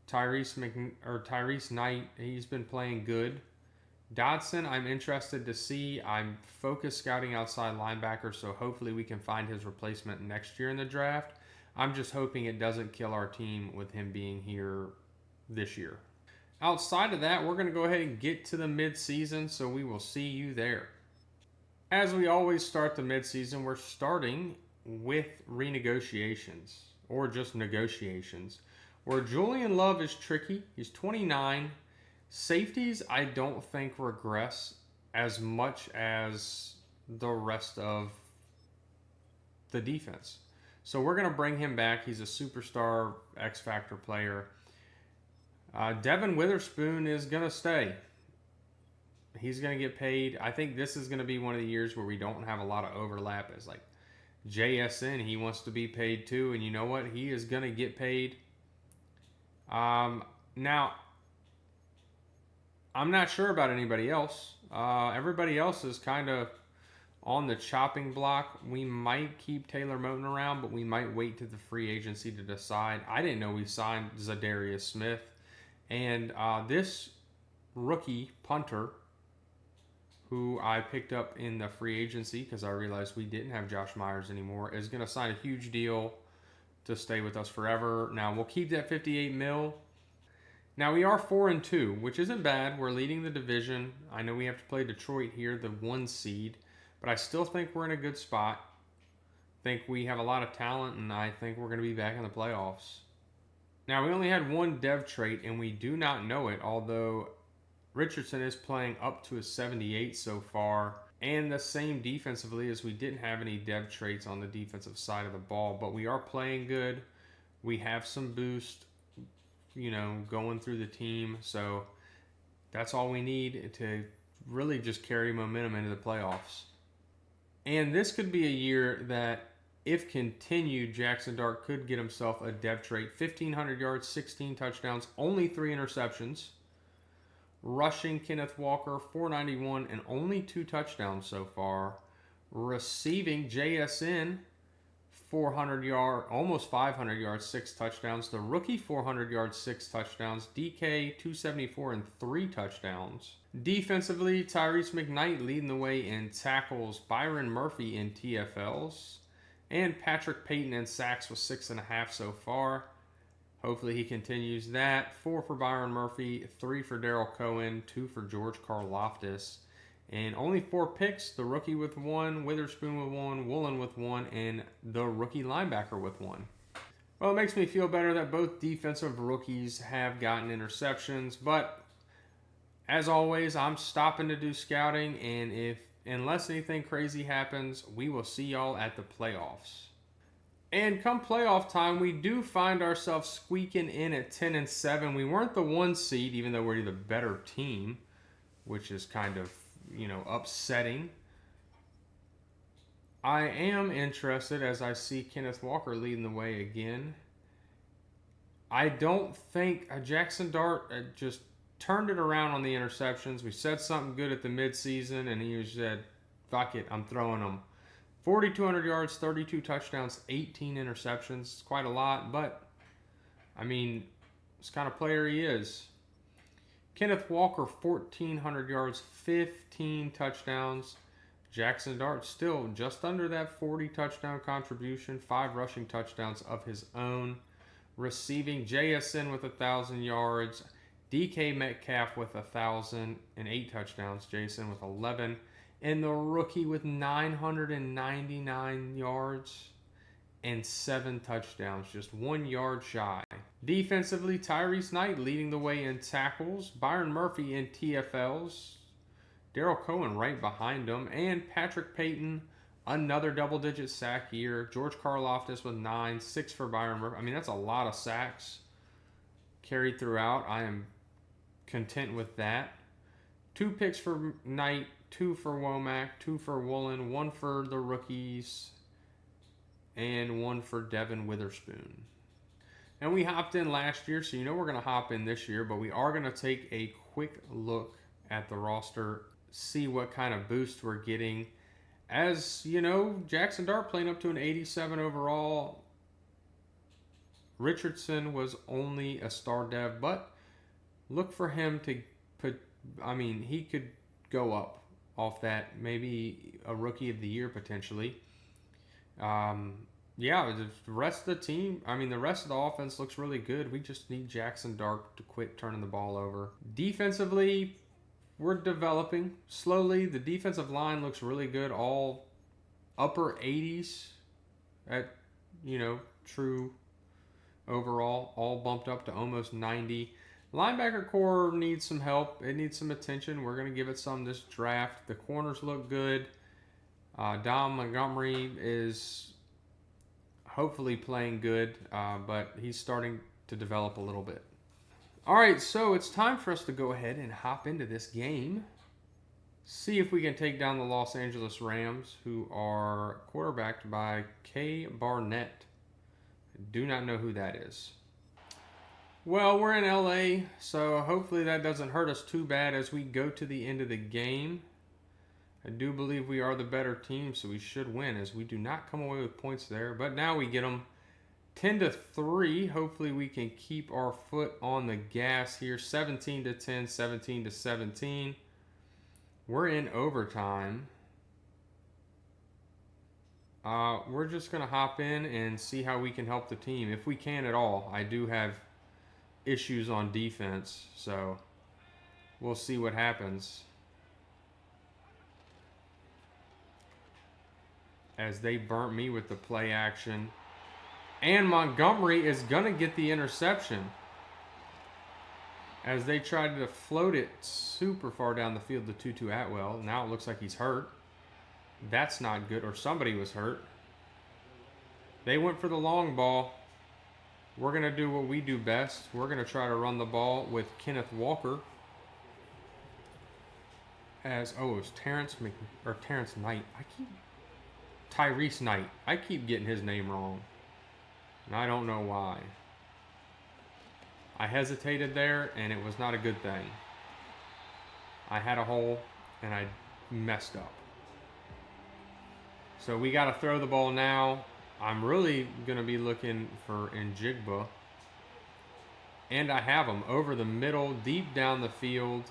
Tyrese Knight, he's been playing good. Dodson, I'm interested to see. I'm focused scouting outside linebacker, so hopefully we can find his replacement next year in the draft. I'm just hoping it doesn't kill our team with him being here this year. Outside of that, we're going to go ahead and get to the midseason, so we will see you there. As we always start the midseason, we're starting with renegotiations, or just negotiations, where Julian Love is tricky. He's 29. Safeties, I don't think regress as much as the rest of the defense. So we're going to bring him back. He's a superstar X-Factor player. Devin Witherspoon is going to stay. He's going to get paid. I think this is going to be one of the years where we don't have a lot of overlap. It's like JSN, he wants to be paid too. And you know what? He is going to get paid. Now, I'm not sure about anybody else. Everybody else is kind of on the chopping block. We might keep Taylor Moton around, but we might wait to the free agency to decide. I didn't know we signed Zadarius Smith. And this rookie punter, who I picked up in the free agency because I realized we didn't have Josh Myers anymore, is going to sign a huge deal to stay with us forever. Now, we'll keep that $58 million. Now, we are 4-2, which isn't bad. We're leading the division. I know we have to play Detroit here, the 1 seed. But I still think we're in a good spot. I think we have a lot of talent, and I think we're going to be back in the playoffs. Now, we only had one dev trait, and we do not know it, although Richardson is playing up to a 78 so far, and the same defensively, as we didn't have any dev traits on the defensive side of the ball. But we are playing good. We have some boost, going through the team. So that's all we need to really just carry momentum into the playoffs. And this could be a year that, if continued, Jaxson Dart could get himself a dev trait. 1,500 yards, 16 touchdowns, only 3 interceptions. Rushing, Kenneth Walker, 491, and only 2 touchdowns so far. Receiving, JSN, 400 yards, almost 500 yards, 6 touchdowns. The rookie, 400 yards, 6 touchdowns. DK, 274 and 3 touchdowns. Defensively, Tyrese McKnight leading the way in tackles. Byron Murphy in TFLs. And Patrick Payton in sacks with 6.5 so far. Hopefully he continues that. 4 for Byron Murphy, 3 for Daryl Cohen, 2 for George Karlaftis. And only 4 picks, the rookie with 1, Witherspoon with 1, Woolen with 1, and the rookie linebacker with 1. Well, it makes me feel better that both defensive rookies have gotten interceptions, but as always, I'm stopping to do scouting, and unless anything crazy happens, we will see y'all at the playoffs. And come playoff time, we do find ourselves squeaking in at 10-7. We weren't the 1 seed, even though we're the better team, which is kind of, upsetting. I am interested as I see Kenneth Walker leading the way again. I don't think Jaxson Dart just turned it around on the interceptions. We said something good at the midseason, and he said, fuck it, I'm throwing them. 4,200 yards, 32 touchdowns, 18 interceptions. It's quite a lot, but, this kind of player he is. Kenneth Walker, 1,400 yards, 15 touchdowns. Jaxson Dart still just under that 40 touchdown contribution, 5 rushing touchdowns of his own. Receiving, JSN with 1,000 yards, DK Metcalf with 1,008 touchdowns, Jason with 11, and the rookie with 999 yards and 7 touchdowns, just 1 yard shy. Defensively, Tyrese Knight leading the way in tackles, Byron Murphy in TFLs, Daryl Cohen right behind him, and Patrick Payton, another double-digit sack year. George Karlaftis with 9, 6 for Byron Murphy. That's a lot of sacks carried throughout. I am content with that. 2 picks for Knight, 2 for Womack, 2 for Woolen, 1 for the rookies, and 1 for Devin Witherspoon. And we hopped in last year, so we're going to hop in this year, but we are going to take a quick look at the roster, see what kind of boost we're getting. As Jaxson Dart playing up to an 87 overall. Richardson was only a star dev, but look for him to put, he could go up off that, maybe a rookie of the year potentially. The rest of the team, the rest of the offense looks really good. We just need Jaxson Dart to quit turning the ball over. Defensively, we're developing slowly. The defensive line looks really good. All upper 80s at, true overall. All bumped up to almost 90. Linebacker core needs some help. It needs some attention. We're going to give it some this draft. The corners look good. Dom Montgomery is hopefully playing good, but he's starting to develop a little bit. All right, so it's time for us to go ahead and hop into this game. See if we can take down the Los Angeles Rams, who are quarterbacked by K. Barnett. I do not know who that is. Well, we're in LA, so hopefully that doesn't hurt us too bad as we go to the end of the game. I do believe we are the better team, so we should win, as we do not come away with points there. But now we get them 10-3. Hopefully we can keep our foot on the gas here. 17-10, 17-17. We're in overtime. We're just going to hop in and see how we can help the team, if we can at all. I do have issues on defense, so we'll see what happens. As they burnt me with the play action. And Montgomery is going to get the interception. As they tried to float it super far down the field to Tutu Atwell. Now it looks like he's hurt. That's not good. Or somebody was hurt. They went for the long ball. We're going to do what we do best. We're going to try to run the ball with Kenneth Walker. It was Terrence Knight. Tyrese Knight. I keep getting his name wrong. And I don't know why. I hesitated there, and it was not a good thing. I had a hole, and I messed up. So we got to throw the ball now. I'm really going to be looking for Njigba. And I have him over the middle, deep down the field.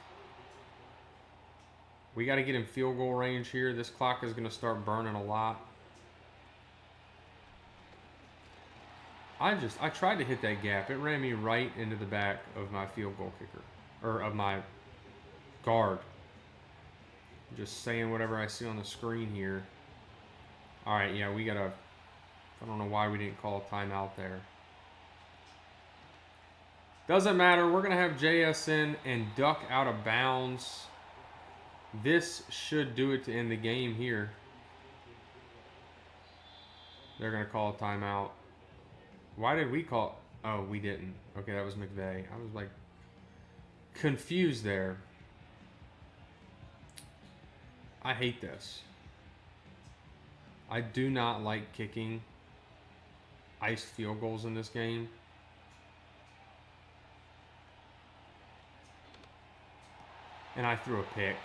We got to get in field goal range here. This clock is going to start burning a lot. I tried to hit that gap. It ran me right into the back of my field goal kicker. Or of my guard. Just saying whatever I see on the screen here. All right, yeah, we got to... I don't know why we didn't call a timeout there. Doesn't matter. We're going to have Jaxson and duck out of bounds. This should do it to end the game here. They're going to call a timeout. Why did we call... Oh, we didn't. Okay, that was McVay. I was like confused there. I hate this. I do not like kicking iced field goals in this game. And I threw a pick.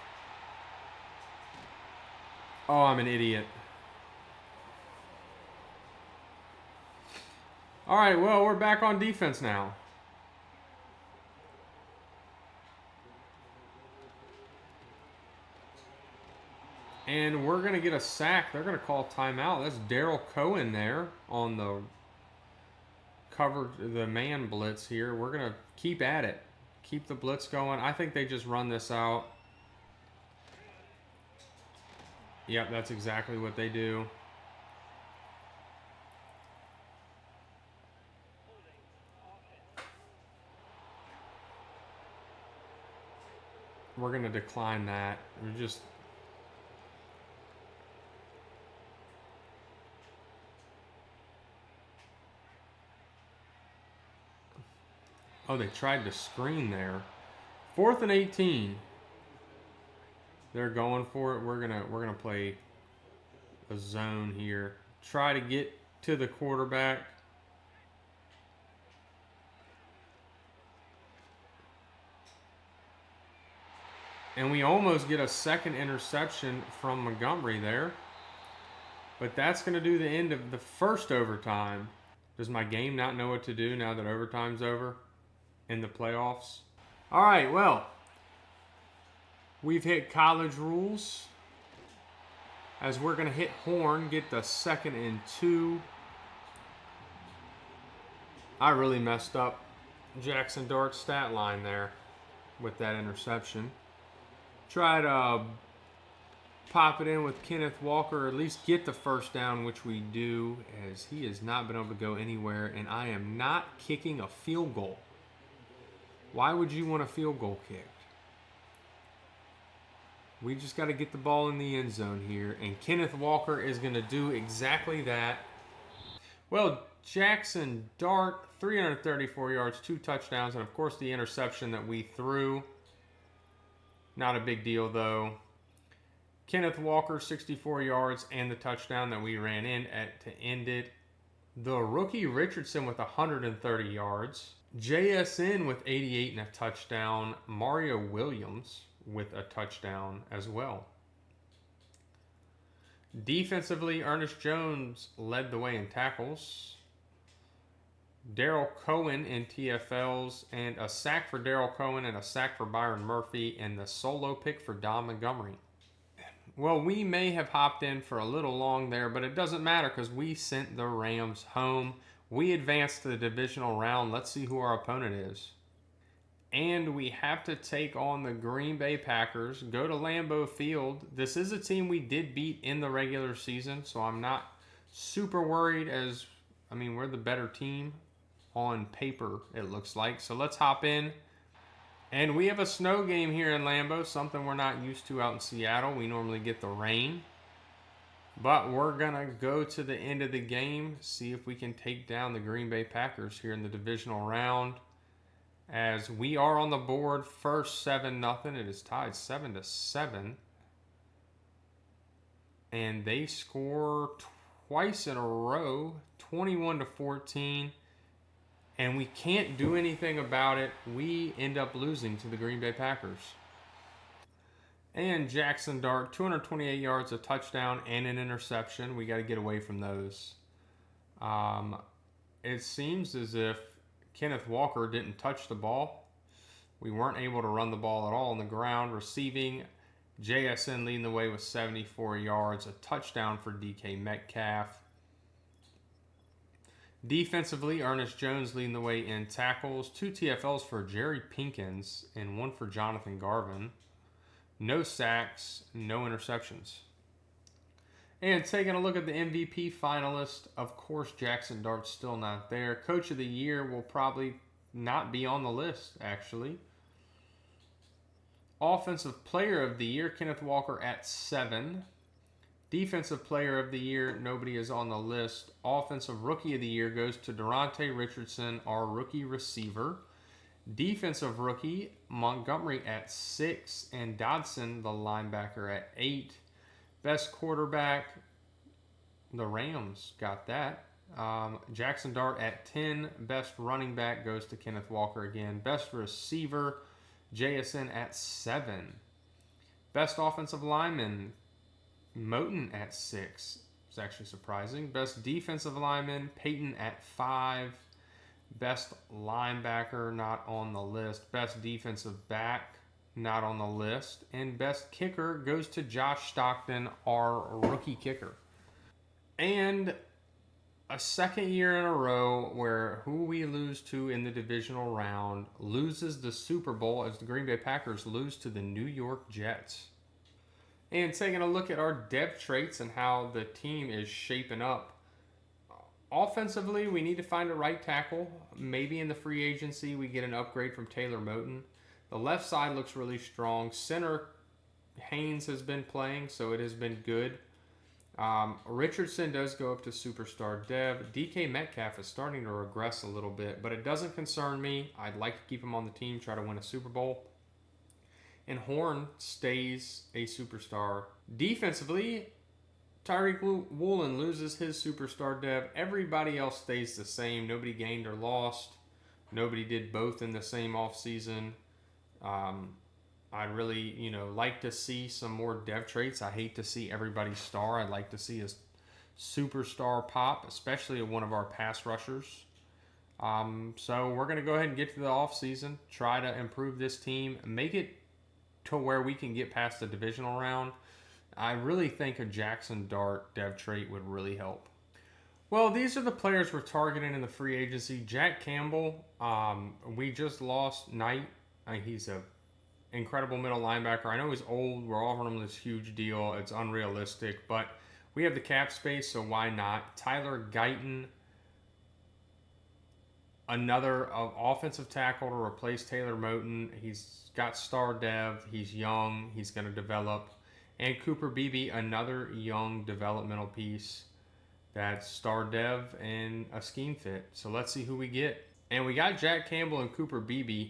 Oh, I'm an idiot. All right, well, we're back on defense now. And we're going to get a sack. They're going to call timeout. That's Daryl Cohen there on the cover, the man blitz here. We're going to keep at it. Keep the blitz going. I think they just run this out. Yep, that's exactly what they do. We're going to decline that. We're just... Oh, they tried to screen there. 4th and 18. They're going for it. We're gonna play a zone here. Try to get to the quarterback. And we almost get a second interception from Montgomery there. But that's going to do the end of the first overtime. Does my game not know what to do now that overtime's over in the playoffs? All right, well, we've hit college rules. As we're going to hit Horn, get the 2nd and 2. I really messed up Jaxson Dart's stat line there with that interception. Try to pop it in with Kenneth Walker, or at least get the first down, which we do, as he has not been able to go anywhere, and I am not kicking a field goal. Why would you want a field goal kicked? We just got to get the ball in the end zone here, and Kenneth Walker is going to do exactly that. Well, Jaxson Dart, 334 yards, 2 touchdowns, and of course the interception that we threw. Not a big deal, though. Kenneth Walker, 64 yards, and the touchdown that we ran in to end it. The rookie Richardson with 130 yards. JSN with 88 and a touchdown. Mario Williams with a touchdown as well. Defensively, Ernest Jones led the way in tackles. Daryl Cohen in TFLs, and a sack for Daryl Cohen and a sack for Byron Murphy, and the solo pick for Don Montgomery. Well, we may have hopped in for a little long there, but it doesn't matter because we sent the Rams home. We advanced to the divisional round. Let's see who our opponent is. And we have to take on the Green Bay Packers. Go to Lambeau Field. This is a team we did beat in the regular season, so I'm not super worried as, I mean, we're the better team on paper, it looks like. So let's hop in. And we have a snow game here in Lambeau, something we're not used to out in Seattle. We normally get the rain. But we're going to go to the end of the game, see if we can take down the Green Bay Packers here in the divisional round. As we are on the board first 7-0. It is tied 7-7. And they score twice in a row, 21-14. And we can't do anything about it. We end up losing to the Green Bay Packers. And Jaxson Dart, 228 yards, a touchdown, and an interception. We got to get away from those. It seems as if Kenneth Walker didn't touch the ball. We weren't able to run the ball at all on the ground. Receiving, JSN leading the way with 74 yards, a touchdown for DK Metcalf. Defensively, Ernest Jones leading the way in tackles. 2 TFLs for Jerry Pinkins and 1 for Jonathan Garvin. No sacks, no interceptions. And taking a look at the MVP finalist, of course, Jaxson Dart's still not there. Coach of the Year will probably not be on the list, actually. Offensive Player of the Year, Kenneth Walker at 7. Defensive Player of the Year, nobody is on the list. Offensive Rookie of the Year goes to Durante Richardson, our rookie receiver. Defensive Rookie, Montgomery at 6, and Dodson, the linebacker, at 8. Best Quarterback, the Rams got that. Jaxson Dart at 10. Best Running Back goes to Kenneth Walker again. Best Receiver, JSN at 7. Best Offensive Lineman, Moten at 6. It's actually surprising. Best Defensive Lineman, Peyton at 5. Best Linebacker, not on the list. Best Defensive Back, not on the list. And Best Kicker goes to Josh Stockton, our rookie kicker. And a second year in a row where who we lose to in the divisional round loses the Super Bowl as the Green Bay Packers lose to the New York Jets. And taking a look at our depth traits and how the team is shaping up. Offensively, we need to find a right tackle. Maybe in the free agency we get an upgrade from Taylor Moten. The left side looks really strong. Center, Haynes has been playing, so it has been good. Richardson does go up to superstar dev. DK Metcalf is starting to regress a little bit, but it doesn't concern me. I'd like to keep him on the team, try to win a Super Bowl. And Horn stays a superstar. Defensively, Tyreek Woolen loses his superstar dev. Everybody else stays the same. Nobody gained or lost. Nobody did both in the same offseason. I'd really, like to see some more dev traits. I hate to see everybody star. I'd like to see a superstar pop, especially one of our pass rushers. So we're going to go ahead and get to the offseason, try to improve this team, make it to where we can get past the divisional round. I really think a Jaxson Dart dev trait would really help. Well, these are the players we're targeting in the free agency. Jack Campbell, we just lost Knight. He's a incredible middle linebacker. I know he's old. We're offering him this huge deal. It's unrealistic, but we have the cap space, so why not? Tyler Guyton, another offensive tackle to replace Taylor Moten. He's got star dev. He's young. He's going to develop. And Cooper Beebe, another young developmental piece that's star dev and a scheme fit. So let's see who we get. And we got Jack Campbell and Cooper Beebe.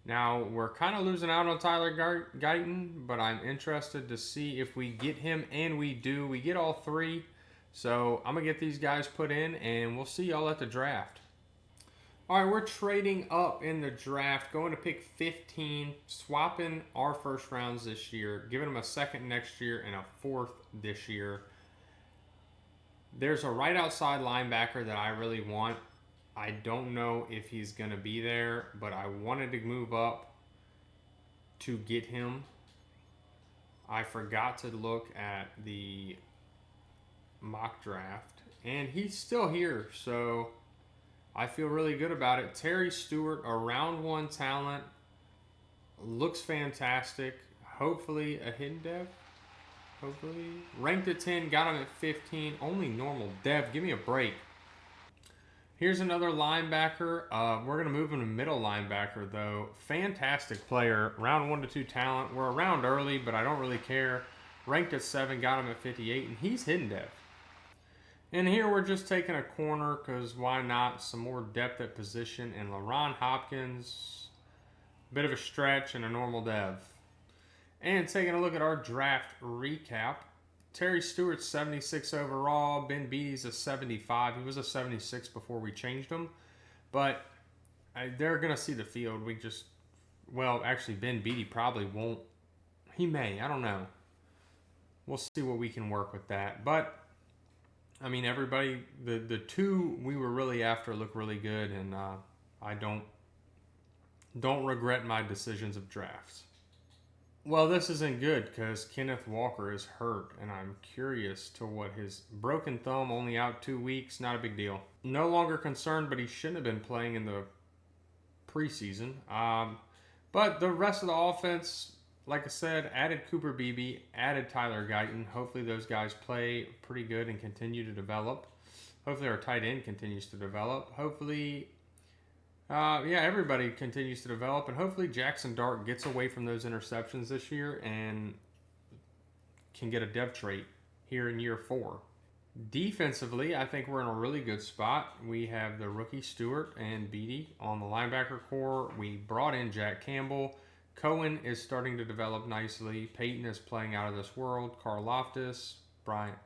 Now, we're kind of losing out on Tyler Guyton, but I'm interested to see if we get him, and we do. We get all three. So I'm going to get these guys put in, and we'll see y'all at the draft. All right, we're trading up in the draft, going to pick 15, swapping our first rounds this year, giving them a second next year and a fourth this year. There's a right outside linebacker that I really want. I don't know if he's going to be there, but I wanted to move up to get him. I forgot to look at the mock draft, and he's still here, so I feel really good about it. Terry Stewart, a round one talent, looks fantastic. Hopefully a hidden dev. Hopefully. Ranked at 10, got him at 15. Only normal dev. Give me a break. Here's another linebacker. We're going to move him to middle linebacker, though. Fantastic player. Round 1 to 2 talent. We're around early, but I don't really care. Ranked at 7, got him at 58, and he's hidden dev. And here we're just taking a corner because why not? Some more depth at position. And LaRon Hopkins, a bit of a stretch and a normal dev. And taking a look at our draft recap. Terry Stewart's 76 overall. Ben Beaty's a 75. He was a 76 before we changed him. But they're going to see the field. Actually, Ben Beatty probably won't. He may. I don't know. We'll see what we can work with that. But I mean, everybody, the two we were really after look really good, and I don't regret my decisions of drafts. Well, this isn't good because Kenneth Walker is hurt, and I'm curious to what his broken thumb, only out 2 weeks, not a big deal. No longer concerned, but he shouldn't have been playing in the preseason. But the rest of the offense, like I said, added Cooper Beebe, added Tyler Guyton. Hopefully those guys play pretty good and continue to develop. Hopefully our tight end continues to develop. Hopefully, everybody continues to develop. And hopefully Jaxson Dart gets away from those interceptions this year and can get a dev trait here in year 4. Defensively, I think we're in a really good spot. We have the rookie Stewart and Beatty on the linebacker core. We brought in Jack Campbell. Cohen is starting to develop nicely. Peyton is playing out of this world. Karlaftis,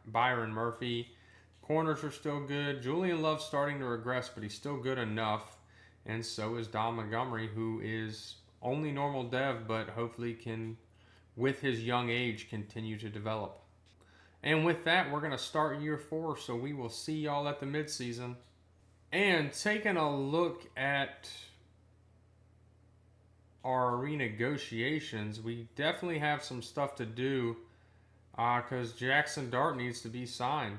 Byron Murphy. Corners are still good. Julian Love's starting to regress, but he's still good enough. And so is Don Montgomery, who is only normal dev, but hopefully can, with his young age, continue to develop. And with that, we're going to start year 4, so we will see y'all at the midseason. And taking a look at our renegotiations, we definitely have some stuff to do because Jaxson Dart needs to be signed.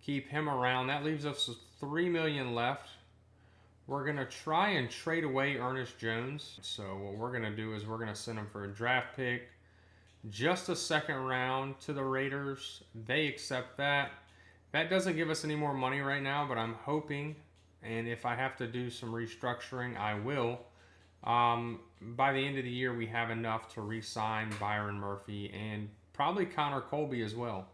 Keep him around. That leaves us with $3 million left. We're going to try and trade away Ernest Jones. So what we're going to do is we're going to send him for a draft pick. Just a second round to the Raiders. They accept that. That doesn't give us any more money right now, but I'm hoping, and if I have to do some restructuring, I will. By the end of the year, we have enough to re-sign Byron Murphy and probably Connor Colby as well.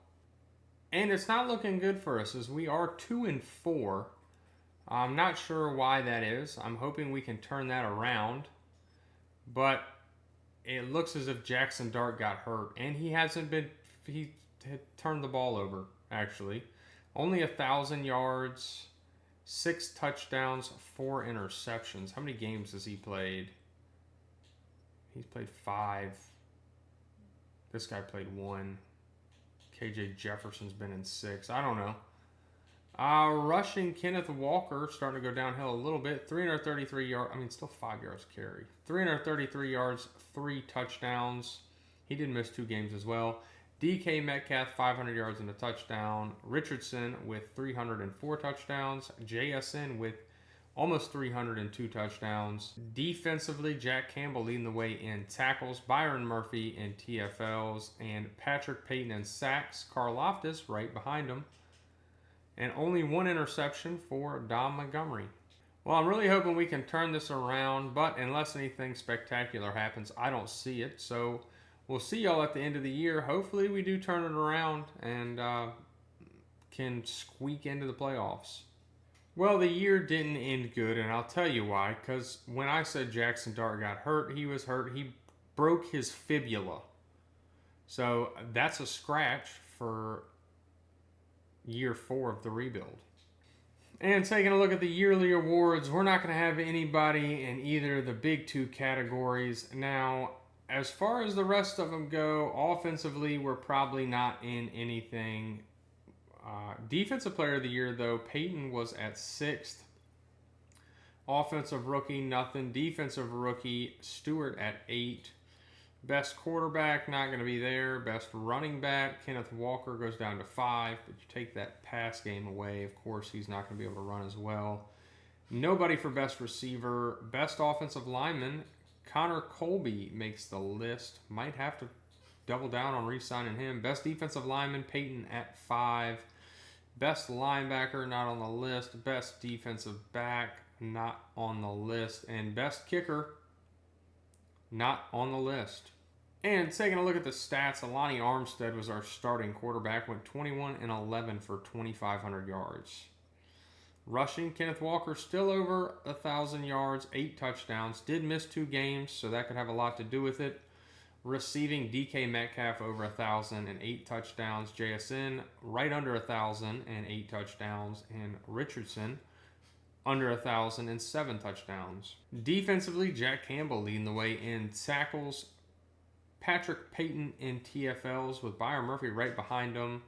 And it's not looking good for us as we are 2-4. I'm not sure why that is. I'm hoping we can turn that around. But it looks as if Jaxson Dart got hurt, and he had turned the ball over, actually. Only 1,000 yards, 6 touchdowns, 4 interceptions. How many games has he played? He's played 5. This guy played 1. KJ Jefferson's been in 6. I don't know. Rushing Kenneth Walker, starting to go downhill a little bit. 333 yards. I mean, still 5 yards carry. 333 yards, 3 touchdowns. He did miss 2 games as well. DK Metcalf, 500 yards and a touchdown. Richardson with 304 touchdowns. JSN with almost 302 touchdowns. Defensively, Jack Campbell leading the way in tackles. Byron Murphy in TFLs. And Patrick Payton in sacks. Karlaftis right behind him. And only 1 interception for Don Montgomery. Well, I'm really hoping we can turn this around, but unless anything spectacular happens, I don't see it. So we'll see y'all at the end of the year. Hopefully we do turn it around and can squeak into the playoffs. Well, the year didn't end good, and I'll tell you why. Because when I said Jaxson Dart got hurt, he was hurt. He broke his fibula. So that's a scratch for year 4 of the rebuild. And taking a look at the yearly awards, we're not going to have anybody in either of the big 2 categories. Now, as far as the rest of them go, offensively, we're probably not in anything. Defensive player of the year, though, Peyton was at 6th. Offensive rookie, nothing. Defensive rookie, Stewart at 8. Best quarterback, not going to be there. Best running back, Kenneth Walker goes down to 5. But you take that pass game away, of course, he's not going to be able to run as well. Nobody for best receiver. Best offensive lineman, Connor Colby makes the list. Might have to double down on re-signing him. Best defensive lineman, Peyton at 5. Best linebacker, not on the list. Best defensive back, not on the list. And best kicker, not on the list. And taking a look at the stats, Alani Armstead was our starting quarterback, went 21-11 for 2,500 yards. Rushing, Kenneth Walker still over 1,000 yards, 8 touchdowns. Did miss 2 games, so that could have a lot to do with it. Receiving, DK Metcalf over 1,000 and 8 touchdowns. JSN right under 1,000 and 8 touchdowns. And Richardson under 1,000 and 7 touchdowns. Defensively, Jack Campbell leading the way in tackles. Patrick Payton in TFLs with Byron Murphy right behind him.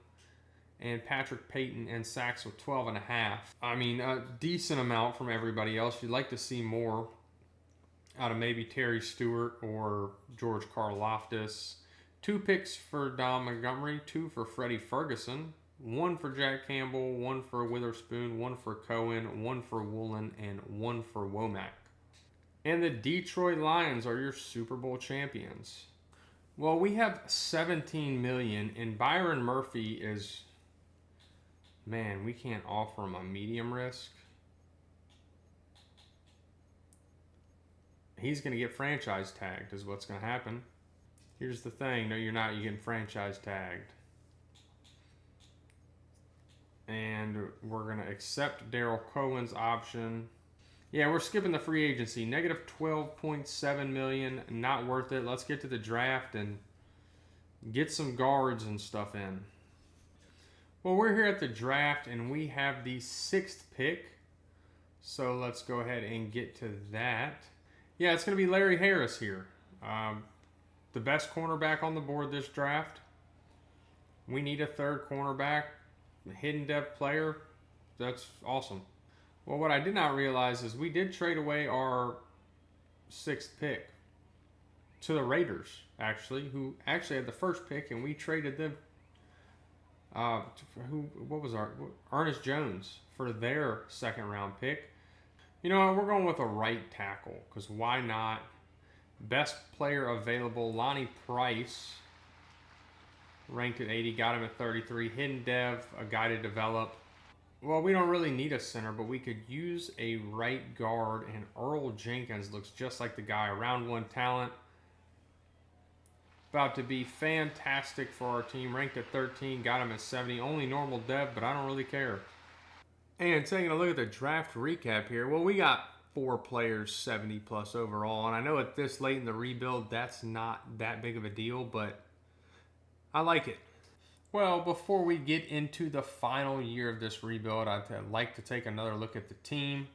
And Patrick Payton in sacks with 12.5. I mean, a decent amount from everybody else. You'd like to see more out of maybe Terry Stewart or George Karlaftis. 2 picks for Don Montgomery, 2 for Freddie Ferguson, 1 for Jack Campbell, 1 for Witherspoon, 1 for Cohen, 1 for Woolen, and 1 for Womack. And the Detroit Lions are your Super Bowl champions. Well, we have 17 million, and Byron Murphy is, man, we can't offer him a medium risk. He's going to get franchise tagged, is what's going to happen. Here's the thing. No, you're not. You're getting franchise tagged. And we're going to accept Daryl Cohen's option. Yeah, we're skipping the free agency. Negative 12.7 million. Not worth it. Let's get to the draft and get some guards and stuff in. Well, we're here at the draft, and we have the 6th pick. So let's go ahead and get to that. Yeah, it's going to be Larry Harris here. The best cornerback on the board this draft. We need a third cornerback. Hidden depth player. That's awesome. Well, what I did not realize is we did trade away our 6th pick to the Raiders, actually, who actually had the first pick, and we traded them. What was Ernest Jones for their 2nd round pick. You know what? We're going with a right tackle because why not? Best player available, Lonnie Price, ranked at 80, got him at 33. Hidden dev, a guy to develop. Well, we don't really need a center, but we could use a right guard, and Earl Jenkins looks just like the guy. Round 1 talent. About to be fantastic for our team. Ranked at 13, got him at 70. Only normal dev, but I don't really care. And taking a look at the draft recap here, well, we got 4 players 70 plus overall, and I know at this late in the rebuild that's not that big of a deal, but I like it. Well, before we get into the final year of this rebuild, I'd like to take another look at the team.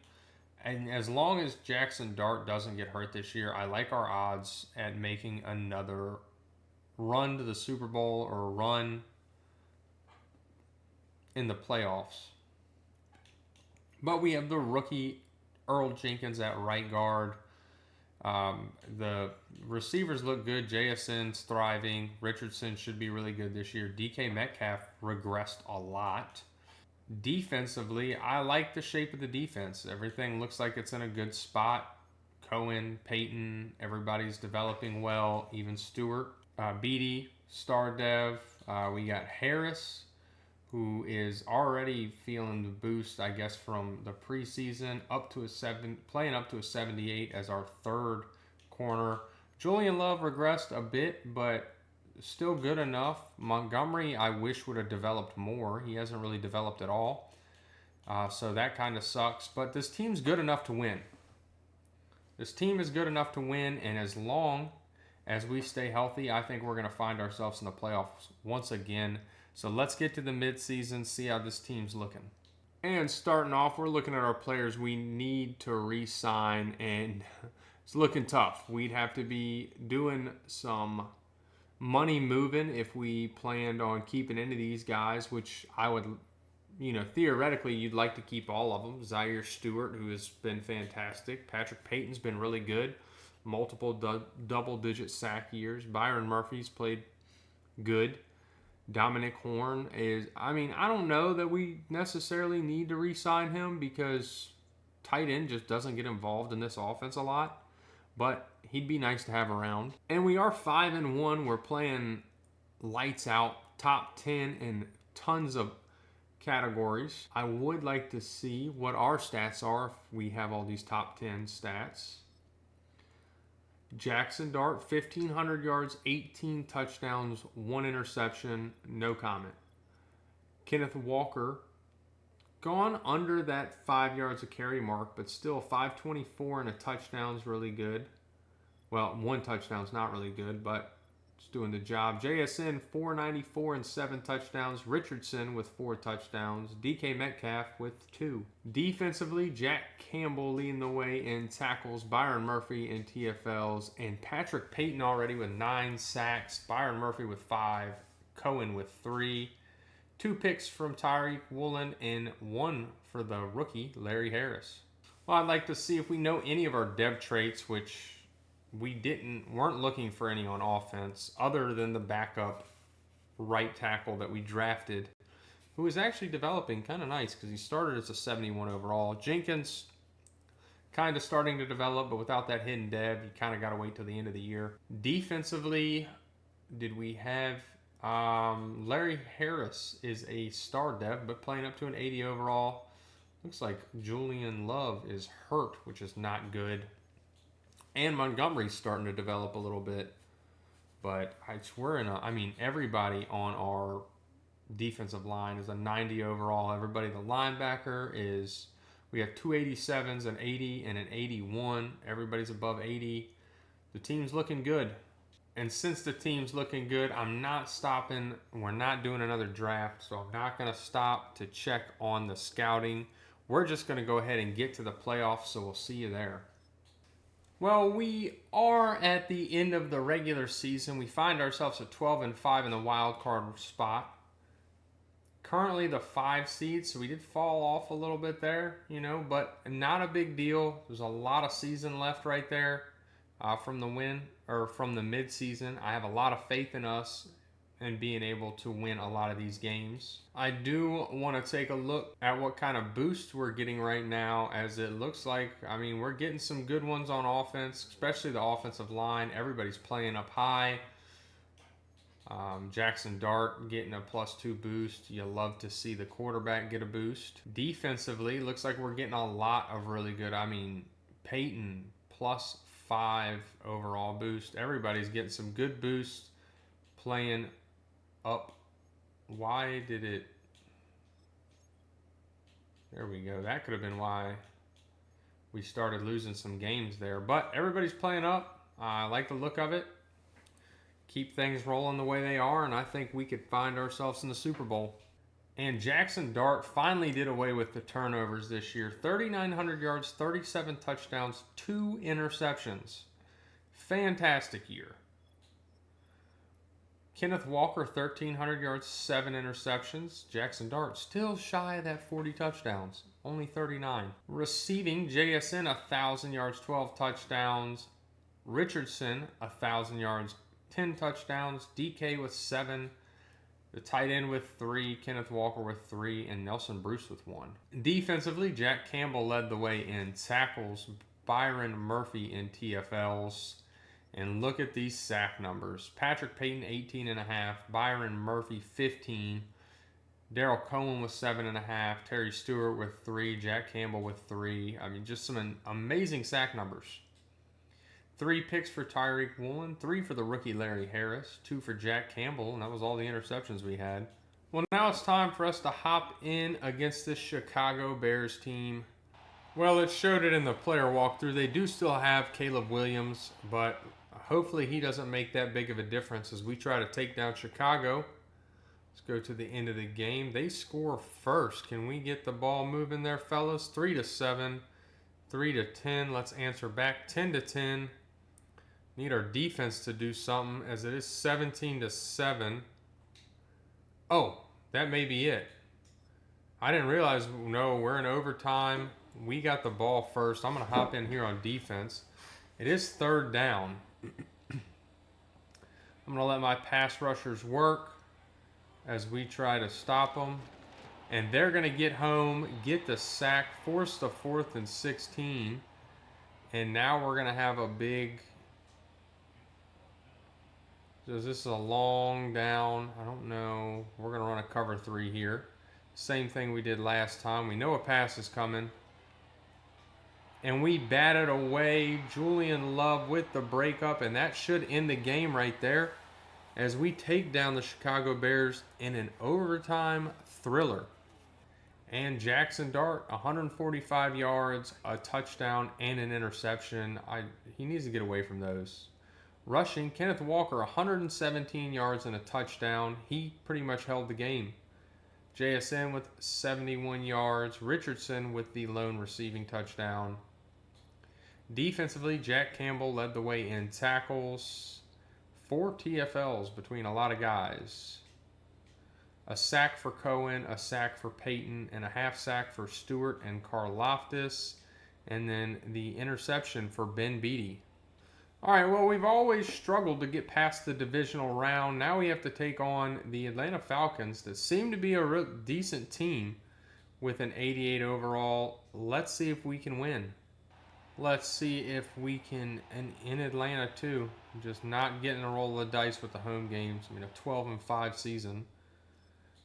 And as long as Jaxson Dart doesn't get hurt this year, I like our odds at making another run to the Super Bowl or a run in the playoffs. But we have the rookie Earl Jenkins at right guard. The receivers look good. JSN's thriving. Richardson should be really good this year. DK Metcalf regressed a lot. Defensively, I like the shape of the defense. Everything looks like it's in a good spot. Cohen, Peyton, everybody's developing well. Even Stewart. Beatty, star dev. We got Harris, who is already feeling the boost, I guess, from the preseason, playing up to a 78 as our 3rd corner. Julian Love regressed a bit, but still good enough. Montgomery, I wish would have developed more. He hasn't really developed at all, so that kind of sucks. But this team's good enough to win. This team is good enough to win, and as long as we stay healthy, I think we're going to find ourselves in the playoffs once again. So let's get to the midseason, see how this team's looking. And starting off, we're looking at our players we need to re-sign, and it's looking tough. We'd have to be doing some money moving if we planned on keeping any of these guys, which I would, theoretically, you'd like to keep all of them. Zaire Stewart, who has been fantastic. Patrick Payton's been really good. Multiple double-digit sack years. Byron Murphy's played good. Dominic Horn is, I don't know that we necessarily need to re-sign him because tight end just doesn't get involved in this offense a lot, but he'd be nice to have around. And we are 5-1. We're playing lights out, top 10 in tons of categories. I would like to see what our stats are if we have all these top 10 stats. Jaxson Dart, 1,500 yards, 18 touchdowns, 1 interception, no comment. Kenneth Walker, gone under that 5 yards a carry mark, but still 524 and a touchdown is really good. Well, 1 touchdown's not really good, but it's doing the job. JSN, 494 and 7 touchdowns. Richardson with 4 touchdowns. DK Metcalf with 2. Defensively, Jack Campbell leading the way in tackles. Byron Murphy in TFLs. And Patrick Payton already with 9 sacks. Byron Murphy with 5. Cohen with 3. 2 picks from Tyreek Woolen and 1 for the rookie, Larry Harris. Well, I'd like to see if we know any of our dev traits, which we weren't looking for any on offense other than the backup right tackle that we drafted, who is actually developing kind of nice because he started as a 71 overall. Jenkins kind of starting to develop, but without that hidden dev, you kind of got to wait till the end of the year. Defensively, did we have Larry Harris is a star dev, but playing up to an 80 overall. Looks like Julian Love is hurt, which is not good. And Montgomery's starting to develop a little bit. But everybody on our defensive line is a 90 overall. Everybody, the linebacker is, we have two 87s, an 80, and an 81. Everybody's above 80. The team's looking good. And since the team's looking good, I'm not stopping. We're not doing another draft, so I'm not going to stop to check on the scouting. We're just going to go ahead and get to the playoffs, so we'll see you there. Well, we are at the end of the regular season. We find ourselves at 12-5 in the wild card spot. Currently the 5 seed, so we did fall off a little bit there, but not a big deal. There's a lot of season left right there from the mid-season. I have a lot of faith in us and being able to win a lot of these games. I do want to take a look at what kind of boost we're getting right now, as it looks like, we're getting some good ones on offense, especially the offensive line. Everybody's playing up high. Jaxson Dart getting a +2 boost. You love to see the quarterback get a boost. Defensively, looks like we're getting a lot of really good. Peyton +5 overall boost. Everybody's getting some good boosts playing up. Why did it? There we go. That could have been why we started losing some games there. But everybody's playing up. I like the look of it. Keep things rolling the way they are, and I think we could find ourselves in the Super Bowl. And Jaxson Dart finally did away with the turnovers this year. 3,900 yards, 37 touchdowns, 2 interceptions. Fantastic year. Kenneth Walker, 1,300 yards, 7 interceptions. Jaxson Dart still shy of that 40 touchdowns, only 39. Receiving, JSN, 1,000 yards, 12 touchdowns. Richardson, 1,000 yards, 10 touchdowns. DK with 7. The tight end with 3. Kenneth Walker with 3. And Nelson Bruce with 1. Defensively, Jack Campbell led the way in tackles. Byron Murphy in TFLs. And look at these sack numbers. Patrick Payton, 18.5. Byron Murphy, 15. Daryl Cohen with 7.5. Terry Stewart with 3. Jack Campbell with 3. Just some amazing sack numbers. 3 picks for Tyreek Woolen. 3 for the rookie Larry Harris. 2 for Jack Campbell. And that was all the interceptions we had. Well, now it's time for us to hop in against this Chicago Bears team. Well, it showed it in the player walkthrough. They do still have Caleb Williams, but hopefully he doesn't make that big of a difference as we try to take down Chicago. Let's go to the end of the game. They score first. Can we get the ball moving there, fellas? 3-7, 3-10. Let's answer back. 10-10. Need our defense to do something as it is 17-7. Oh, that may be it. I didn't realize, no, we're in overtime. We got the ball first. I'm going to hop in here on defense. It is 3rd down. I'm going to let my pass rushers work as we try to stop them. And they're going to get home, get the sack, force the 4th and 16. And now we're going to have a big... So this is a long down. I don't know. We're going to run a cover 3 here. Same thing we did last time. We know a pass is coming. And we batted away. Julian Love with the breakup. And that should end the game right there as we take down the Chicago Bears in an overtime thriller. And Jaxson Dart, 145 yards, a touchdown, and an interception. He needs to get away from those. Rushing, Kenneth Walker, 117 yards and a touchdown. He pretty much held the game. JSN with 71 yards. Richardson with the lone receiving touchdown. Defensively, Jack Campbell led the way in tackles. 4 TFLs between a lot of guys. A sack for Cohen, a sack for Peyton, and a half sack for Stewart and Karlaftis. And then the interception for Ben Beatty. All right, well, we've always struggled to get past the divisional round. Now we have to take on the Atlanta Falcons that seem to be a real decent team with an 88 overall. Let's see if we can win. Let's see if we can, and in Atlanta too, just not getting a roll of the dice with the home games. I mean, a 12-5 season.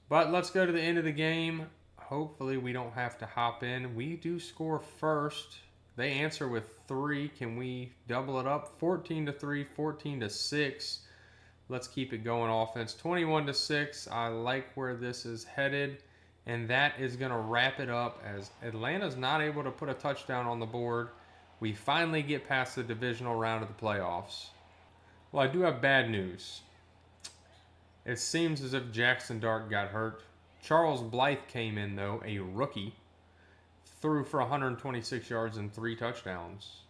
But let's go to the end of the game. Hopefully we don't have to hop in. We do score first. They answer with 3. Can we double it up? 14-3, 14-6. Let's keep it going offense. 21-6. I like where this is headed. And that is going to wrap it up as Atlanta's not able to put a touchdown on the board. We finally get past the divisional round of the playoffs. Well, I do have bad news. It seems as if Jaxson Dart got hurt. Charles Blythe came in, though, a rookie. Threw for 126 yards and 3 touchdowns.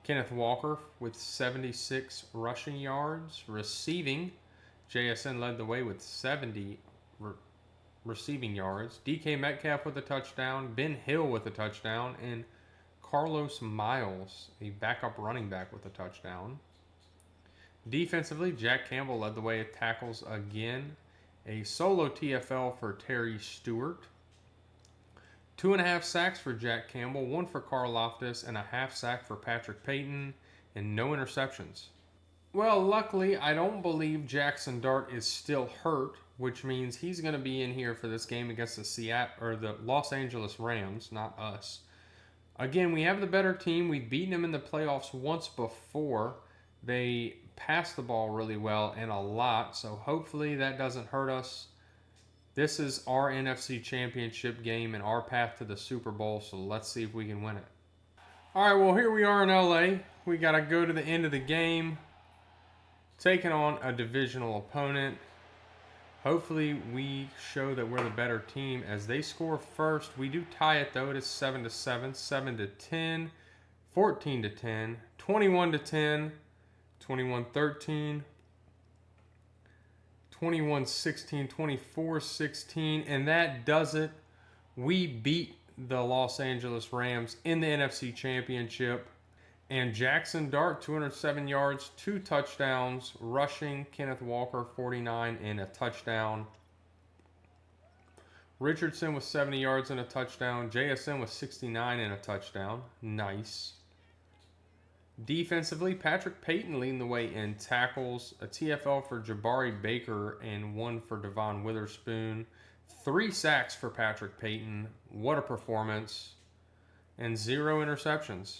Kenneth Walker with 76 rushing yards. Receiving, JSN led the way with 70 receiving yards. DK Metcalf with a touchdown. Ben Hill with a touchdown. And Carlos Miles, a backup running back, with a touchdown. Defensively, Jack Campbell led the way at tackles again. A solo TFL for Terry Stewart. 2.5 sacks for Jack Campbell, 1 for Carl Loftus, and a half sack for Patrick Payton, and no interceptions. Well, luckily, I don't believe Jaxson Dart is still hurt, which means he's going to be in here for this game against the Los Angeles Rams, not us. Again, we have the better team. We've beaten them in the playoffs once before. They pass the ball really well and a lot, so hopefully that doesn't hurt us. This is our NFC Championship game and our path to the Super Bowl, so let's see if we can win it. All right, well, here we are in LA. We got to go to the end of the game, taking on a divisional opponent. Hopefully we show that we're the better team as they score first. We do tie it, though. It is 7-7, 7-10, 14-10, 21-10, 21-13, 21-16, 24-16, and that does it. We beat the Los Angeles Rams in the NFC Championship. And Jaxson Dart, 207 yards, 2 touchdowns, rushing. Kenneth Walker, 49 and a touchdown. Richardson with 70 yards and a touchdown. JSN with 69 and a touchdown. Nice. Defensively, Patrick Payton leading the way in tackles, a TFL for Jabari Baker, and 1 for Devon Witherspoon. 3 sacks for Patrick Payton. What a performance. And 0 interceptions.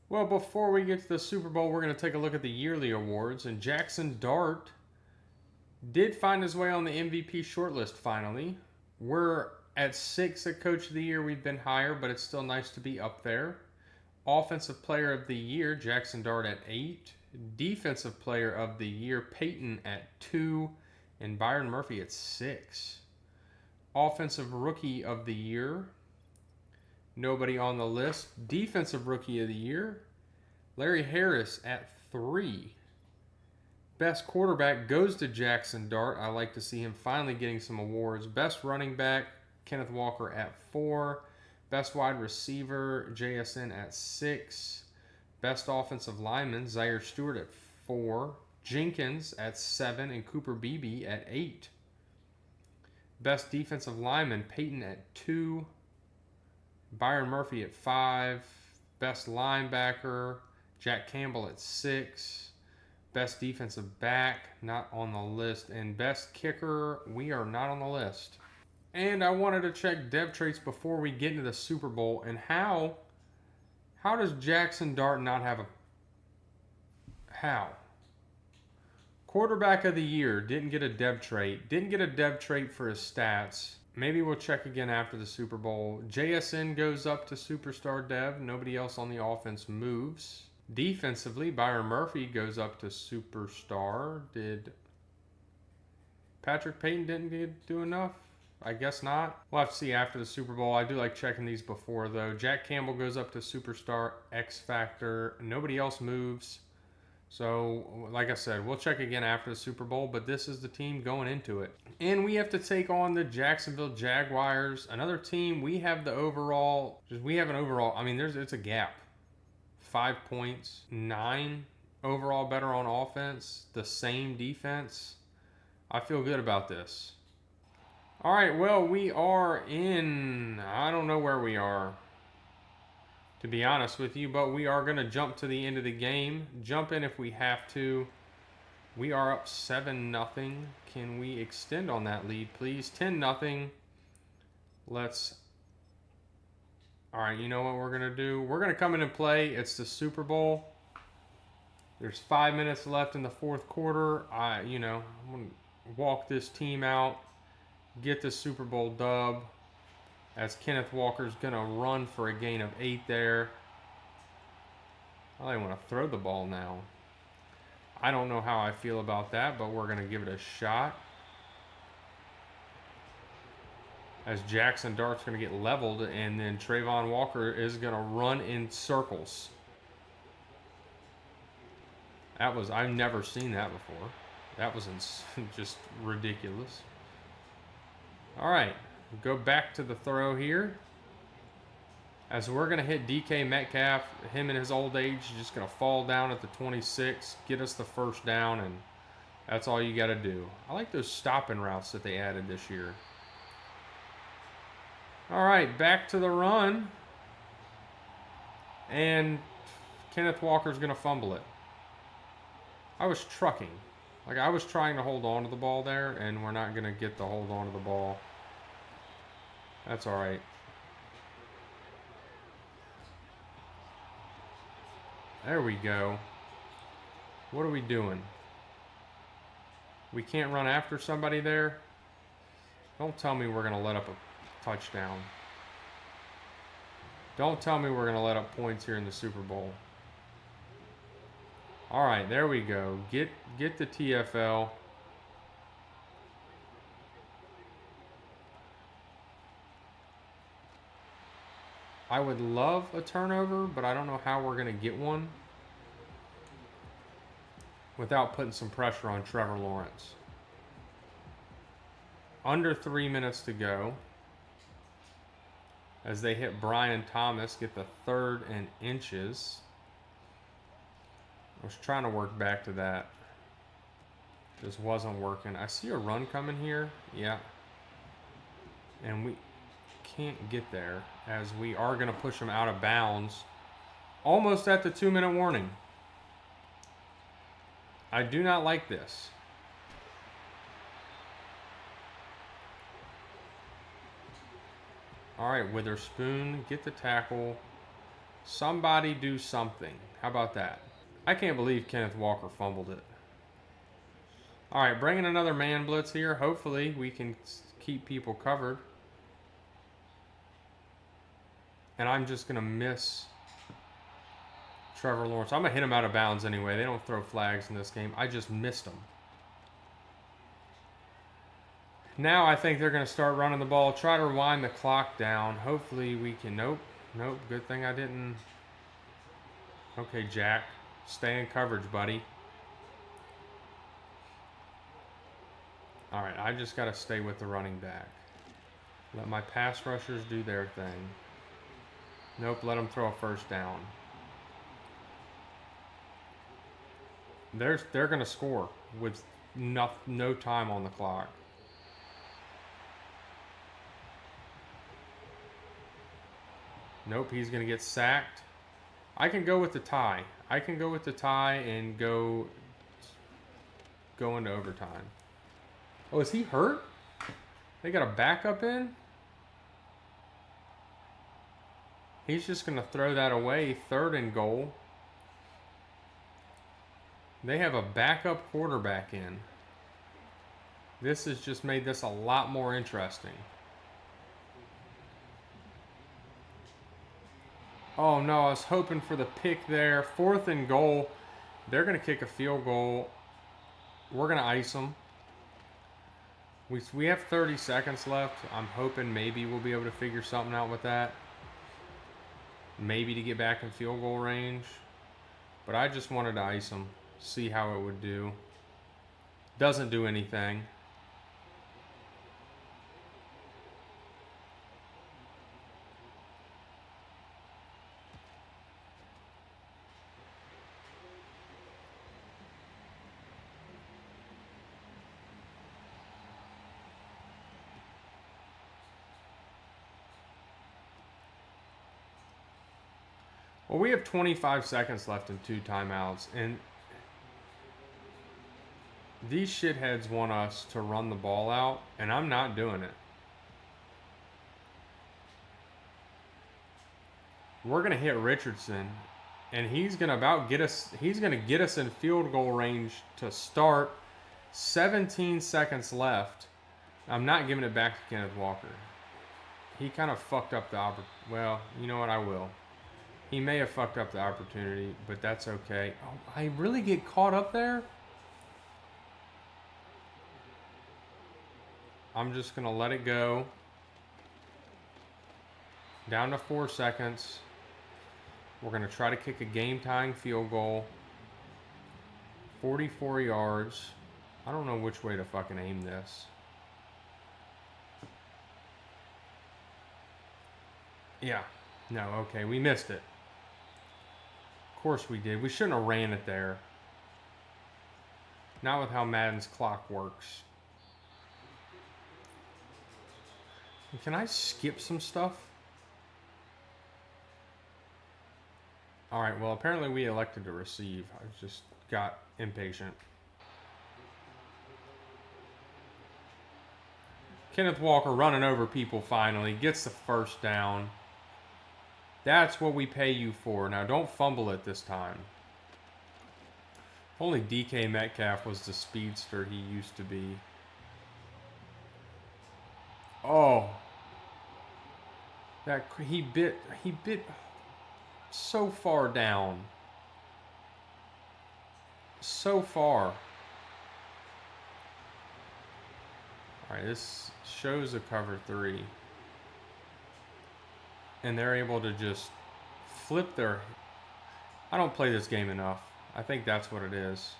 Well, before we get to the Super Bowl, we're going to take a look at the yearly awards. And Jaxson Dart did find his way on the MVP shortlist finally. We're at 6 at Coach of the Year. We've been higher, but it's still nice to be up there. Offensive Player of the Year, Jaxson Dart at 8. Defensive Player of the Year, Payton at 2. And Byron Murphy at 6. Offensive Rookie of the Year, nobody on the list. Defensive Rookie of the Year, Larry Harris at 3. Best Quarterback goes to Jaxson Dart. I like to see him finally getting some awards. Best Running Back, Kenneth Walker at 4. Best Wide Receiver, JSN at 6. Best Offensive Lineman, Zaire Stewart at 4. Jenkins at 7 and Cooper Beebe at 8. Best Defensive Lineman, Payton at 2. Byron Murphy at 5. Best Linebacker, Jack Campbell at 6. Best Defensive Back, not on the list. And Best Kicker, we are not on the list. And I wanted to check dev traits before we get into the Super Bowl. And how does Jaxson Dart not have a... How? Quarterback of the Year, didn't get a dev trait. Didn't get a dev trait for his stats. Maybe we'll check again after the Super Bowl. JSN goes up to Superstar Dev. Nobody else on the offense moves. Defensively, Byron Murphy goes up to Superstar. Did Patrick Payton didn't do enough? I guess not. We'll have to see after the Super Bowl. I do like checking these before, though. Jack Campbell goes up to Superstar X Factor. Nobody else moves. So, like I said, we'll check again after the Super Bowl, but this is the team going into it. And we have to take on the Jacksonville Jaguars, another team. We have an overall, I mean, it's a gap. 5 points, 9 overall better on offense, the same defense. I feel good about this. All right, well, we are in, I don't know where we are. to be honest with you, but we are going to jump to the end of the game. Jump in if we have to. We are up 7-0. Can we extend on that lead, please? 10-0. Let's... All right, you know what we're going to do? We're going to come in and play. It's the Super Bowl. There's 5 minutes left in the fourth quarter. I'm going to walk this team out, get the Super Bowl dub, as Kenneth Walker's going to run for a gain of 8 there. I don't even want to throw the ball now. I don't know how I feel about that, but we're going to give it a shot. As Jaxson Dart's going to get leveled, and then Trayvon Walker is going to run in circles. I've never seen that before. That was just ridiculous. All right, go back to the throw here. As we're going to hit DK Metcalf, him in his old age, just going to fall down at the 26, get us the first down, and that's all you got to do. I like those stopping routes that they added this year. All right, back to the run. And Kenneth Walker's going to fumble it. I was trucking. Like, I was trying to hold on to the ball there, and we're not going to get the hold on to the ball. That's all right. There we go. What are we doing? We can't run after somebody there? Don't tell me we're going to let up a touchdown. Don't tell me we're going to let up points here in the Super Bowl. All right, there we go. Get the TFL. I would love a turnover, but I don't know how we're going to get one without putting some pressure on Trevor Lawrence. Under 3 minutes to go. As they hit Brian Thomas, get the 3rd and inches. I was trying to work back to that. Just wasn't working. I see a run coming here. Yeah. And we can't get there, as we are going to push him out of bounds. Almost at the 2-minute warning. I do not like this. All right, Witherspoon, get the tackle. Somebody do something. How about that? I can't believe Kenneth Walker fumbled it. All right, bringing another man blitz here. Hopefully we can keep people covered. And I'm just going to miss Trevor Lawrence. I'm going to hit him out of bounds anyway. They don't throw flags in this game. I just missed him. Now I think they're going to start running the ball. Try to rewind the clock down. Hopefully we can... Nope. Good thing I didn't... Okay, Jack. Stay in coverage, buddy. All right, I just got to stay with the running back. Let my pass rushers do their thing. Nope, let them throw a first down. They're going to score with no time on the clock. Nope, he's going to get sacked. I can go with the tie. I can go with the tie and go into overtime. Oh, is he hurt? They got a backup in? He's just going to throw that away. 3rd and goal. They have a backup quarterback in. This has just made this a lot more interesting. Oh no, I was hoping for the pick there. 4th and goal. They're going to kick a field goal. We're going to ice them. We have 30 seconds left. I'm hoping maybe we'll be able to figure something out with that. Maybe to get back in field goal range. But I just wanted to ice them. See how it would do. Doesn't do anything. Well, we have 25 seconds left in 2 timeouts, and these shitheads want us to run the ball out, and I'm not doing it. We're going to hit Richardson, and he's going to about get us. He's going to get us in field goal range to start. 17 seconds left. I'm not giving it back to Kenneth Walker. He kind of fucked up the opportunity. Well, you know what? I will. He may have fucked up the opportunity, but that's okay. Oh, I really get caught up there? I'm just going to let it go. Down to 4 seconds. We're going to try to kick a game-tying field goal. 44 yards. I don't know which way to fucking aim this. Yeah. No, okay. We missed it. Of course we did. We shouldn't have ran it there. Not with how Madden's clock works. Can I skip some stuff? Alright, well, apparently we elected to receive. I just got impatient. Kenneth Walker running over people finally. Gets the first down. That's what we pay you for. Now, don't fumble it this time. If only DK Metcalf was the speedster he used to be. Oh. That he bit so far down. So far. Alright, this shows a cover 3. And they're able to just flip their... I don't play this game enough. I think that's what it is.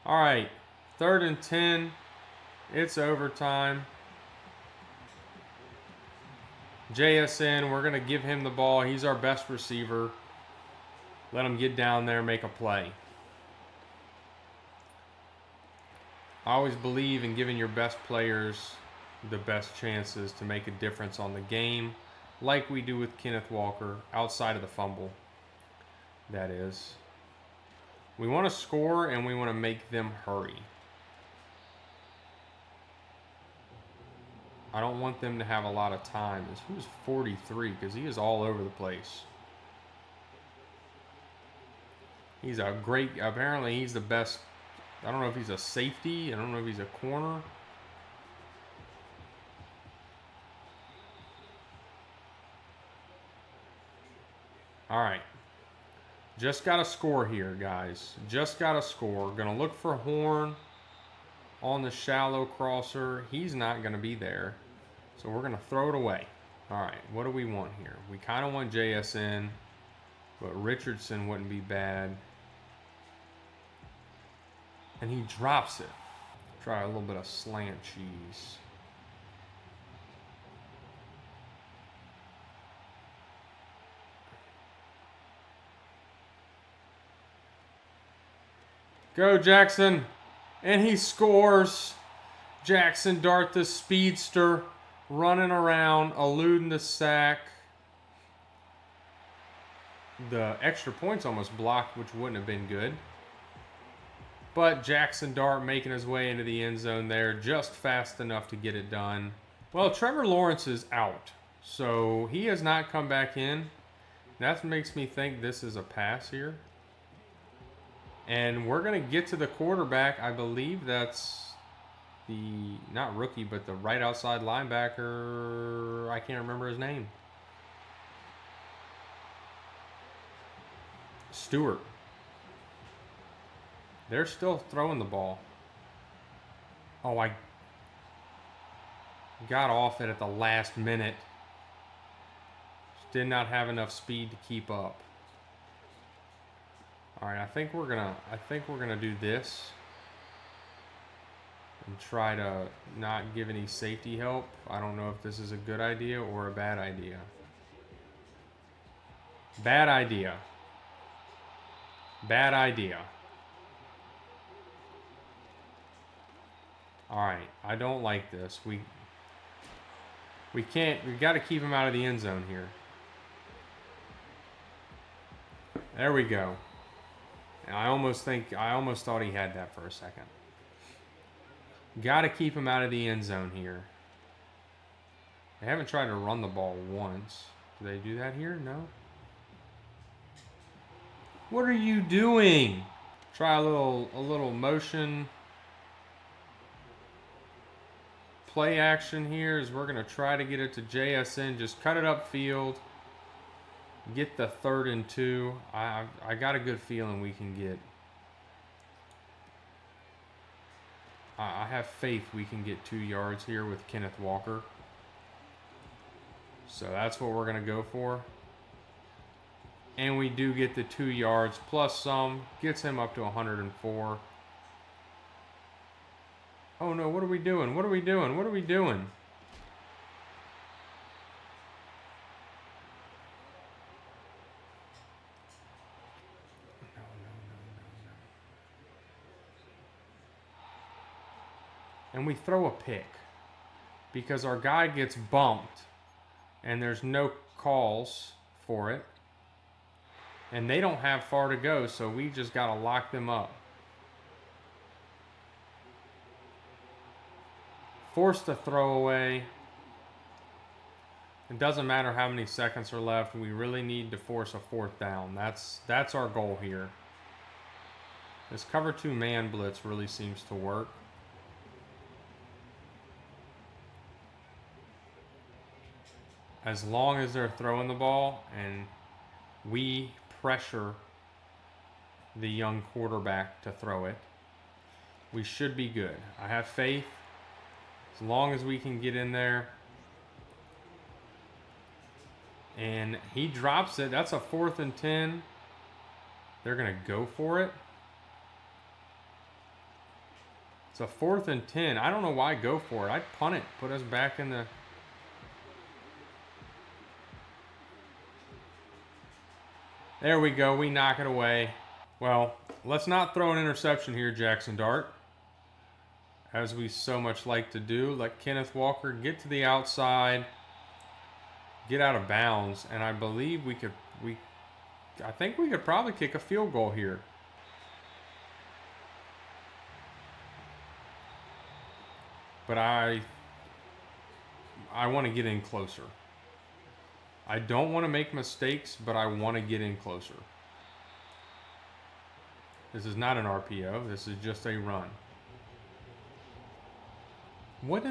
Alright, 3rd and 10. It's overtime. JSN, we're going to give him the ball. He's our best receiver. Let him get down there and make a play. I always believe in giving your best players the best chances to make a difference on the game, like we do with Kenneth Walker, outside of the fumble, that is. We want to score and we want to make them hurry. I don't want them to have a lot of time. Who's 43? Because he is all over the place. He's a great... Apparently, he's the best... I don't know if he's a safety. I don't know if he's a corner. All right. Just got to score here, guys. Just got to score. Going to look for Horn on the shallow crosser. He's not going to be there. So we're going to throw it away. All right. What do we want here? We kind of want JSN, but Richardson wouldn't be bad. And he drops it. Try a little bit of slant cheese. Go, Jaxson. And he scores. Jaxson Dart, the speedster, running around, eluding the sack. The extra points almost blocked, which wouldn't have been good. But Jaxson Dart making his way into the end zone there just fast enough to get it done. Well, Trevor Lawrence is out, so he has not come back in. That makes me think this is a pass here. And we're going to get to the quarterback. I believe that's the, not rookie, but the right outside linebacker. I can't remember his name. Stewart. They're still throwing the ball. Oh, I got off it at the last minute. Did not have enough speed to keep up. All right, I think we're gonna do this and try to not give any safety help. I don't know if this is a good idea or a bad idea. Bad idea. Bad idea. All right, I don't like this. We got to keep him out of the end zone here. There we go. I almost thought he had that for a second. Got to keep him out of the end zone here. They haven't tried to run the ball once. Do they do that here? No. What are you doing? Try a little motion play action here as we're going to try to get it to Jaxson. Just cut it upfield. Get the 3rd and 2. I got a good feeling we can get. I have faith we can get 2 yards here with Kenneth Walker. So that's what we're going to go for. And we do get the 2 yards plus some. Gets him up to 104. Oh no, what are we doing? What are we doing? What are we doing? And we throw a pick because our guy gets bumped and there's no calls for it. And they don't have far to go, so we just got to lock them up. Forced a throwaway. It doesn't matter how many seconds are left. We really need to force a 4th down. That's our goal here. This cover 2 man blitz really seems to work. As long as they're throwing the ball and we pressure the young quarterback to throw it, we should be good. I have faith. As long as we can get in there. And he drops it. That's a 4th and 10. They're going to go for it. It's a 4th and 10. I don't know why go for it. I'd punt it. Put us back in the... There we go. We knock it away. Well, let's not throw an interception here, Jaxson Dart. As we so much like to do. Let Kenneth Walker get to the outside. Get out of bounds. And I believe I think we could probably kick a field goal here. But I want to get in closer. I don't want to make mistakes, but I want to get in closer. This is not an RPO. This is just a run. What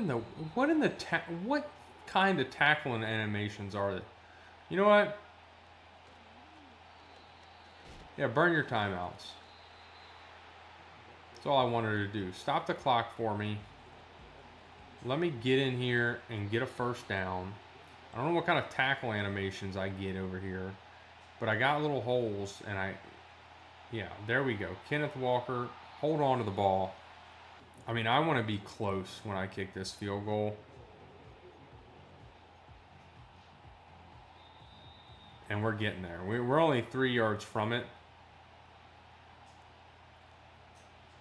kind of tackling animations are they? You know what? Yeah, burn your timeouts. That's all I wanted to do. Stop the clock for me. Let me get in here and get a 1st down. I don't know what kind of tackle animations I get over here, but I got little holes, and yeah, there we go. Kenneth Walker, hold on to the ball. I mean, I want to be close when I kick this field goal. And we're getting there. We're only 3 yards from it.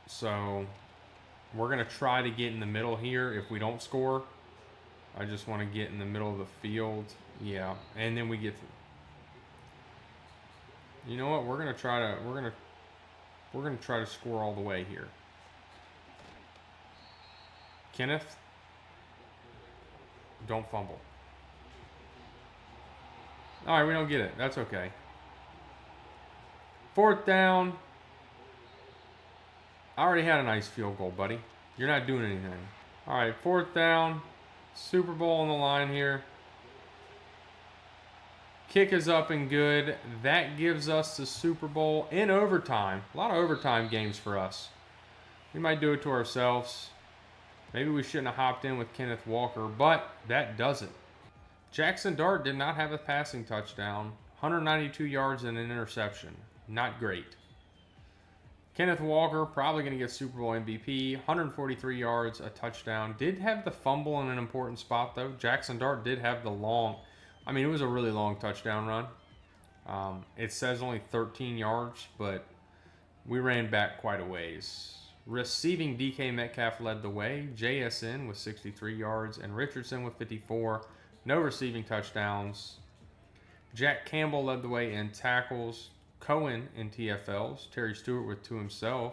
So we're going to try to get in the middle here if we don't score. I just want to get in the middle of the field. Yeah, and then we get to... You know what? We're going to try to score all the way here. Kenneth, don't fumble. All right, we don't get it. That's okay. 4th down. I already had a nice field goal, buddy. You're not doing anything. All right, 4th down. Super Bowl on the line here. Kick is up and good. That gives us the Super Bowl in overtime. A lot of overtime games for us. We might do it to ourselves. Maybe we shouldn't have hopped in with Kenneth Walker, but that does it. Jaxson Dart did not have a passing touchdown. 192 yards and an interception. Not great. Kenneth Walker, probably going to get Super Bowl MVP. 143 yards, a touchdown. Did have the fumble in an important spot, though. Jaxson Dart did have the long... I mean, it was a really long touchdown run. It says only 13 yards, but we ran back quite a ways. Receiving DK Metcalf led the way. Jaxson with 63 yards and Richardson with 54. No receiving touchdowns. Jack Campbell led the way in tackles. Cohen in TFLs. Terry Stewart with 2 himself.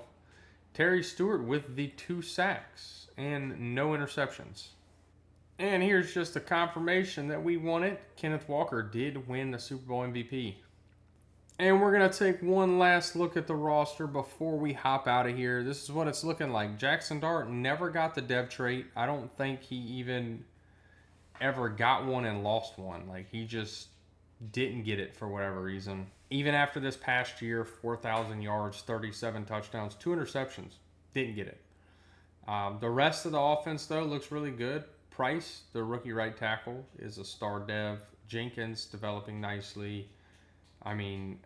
Terry Stewart with the 2 sacks and no interceptions. And here's just a confirmation that we won it. Kenneth Walker did win the Super Bowl MVP. And we're going to take one last look at the roster before we hop out of here. This is what it's looking like. Jaxson Dart never got the dev trait. I don't think he even ever got one and lost one. Like, he just didn't get it for whatever reason. Even after this past year, 4,000 yards, 37 touchdowns, 2 interceptions. Didn't get it. The rest of the offense, though, looks really good. Price, the rookie right tackle, is a star dev. Jenkins developing nicely. I mean,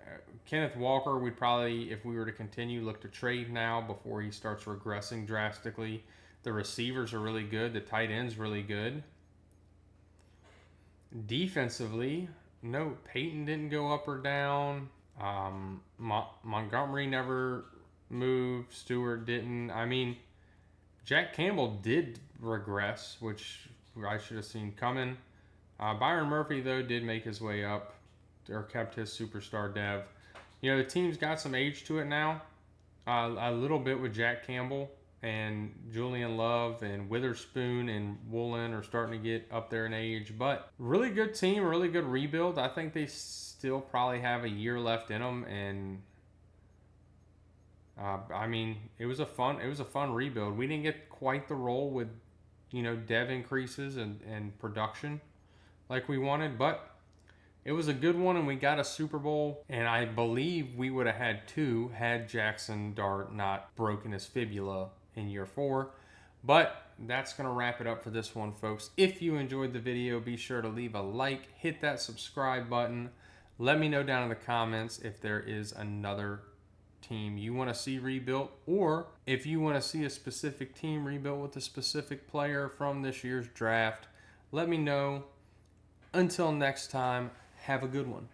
Kenneth Walker, we'd probably, if we were to continue, look to trade now before he starts regressing drastically. The receivers are really good. The tight end's really good. Defensively, no, Peyton didn't go up or down. Montgomery never moved. Stewart didn't. I mean, Jack Campbell did regress, which I should have seen coming. Byron Murphy, though, did make his way up, or kept his superstar dev. You know, the team's got some age to it now. A little bit with Jack Campbell and Julian Love and Witherspoon and Woolen are starting to get up there in age. But really good team, really good rebuild. I think they still probably have a year left in them. And I mean, it was a fun rebuild. We didn't get quite the role with, you know, dev increases and production like we wanted, but it was a good one, and we got a Super Bowl, and I believe we would have had 2 had Jaxson Dart not broken his fibula in year 4. But that's going to wrap it up for this one, folks. If you enjoyed the video, be sure to leave a like, hit that subscribe button. Let me know down in the comments if there is another team you want to see rebuilt, or if you want to see a specific team rebuilt with a specific player from this year's draft. Let me know. Until next time, have a good one.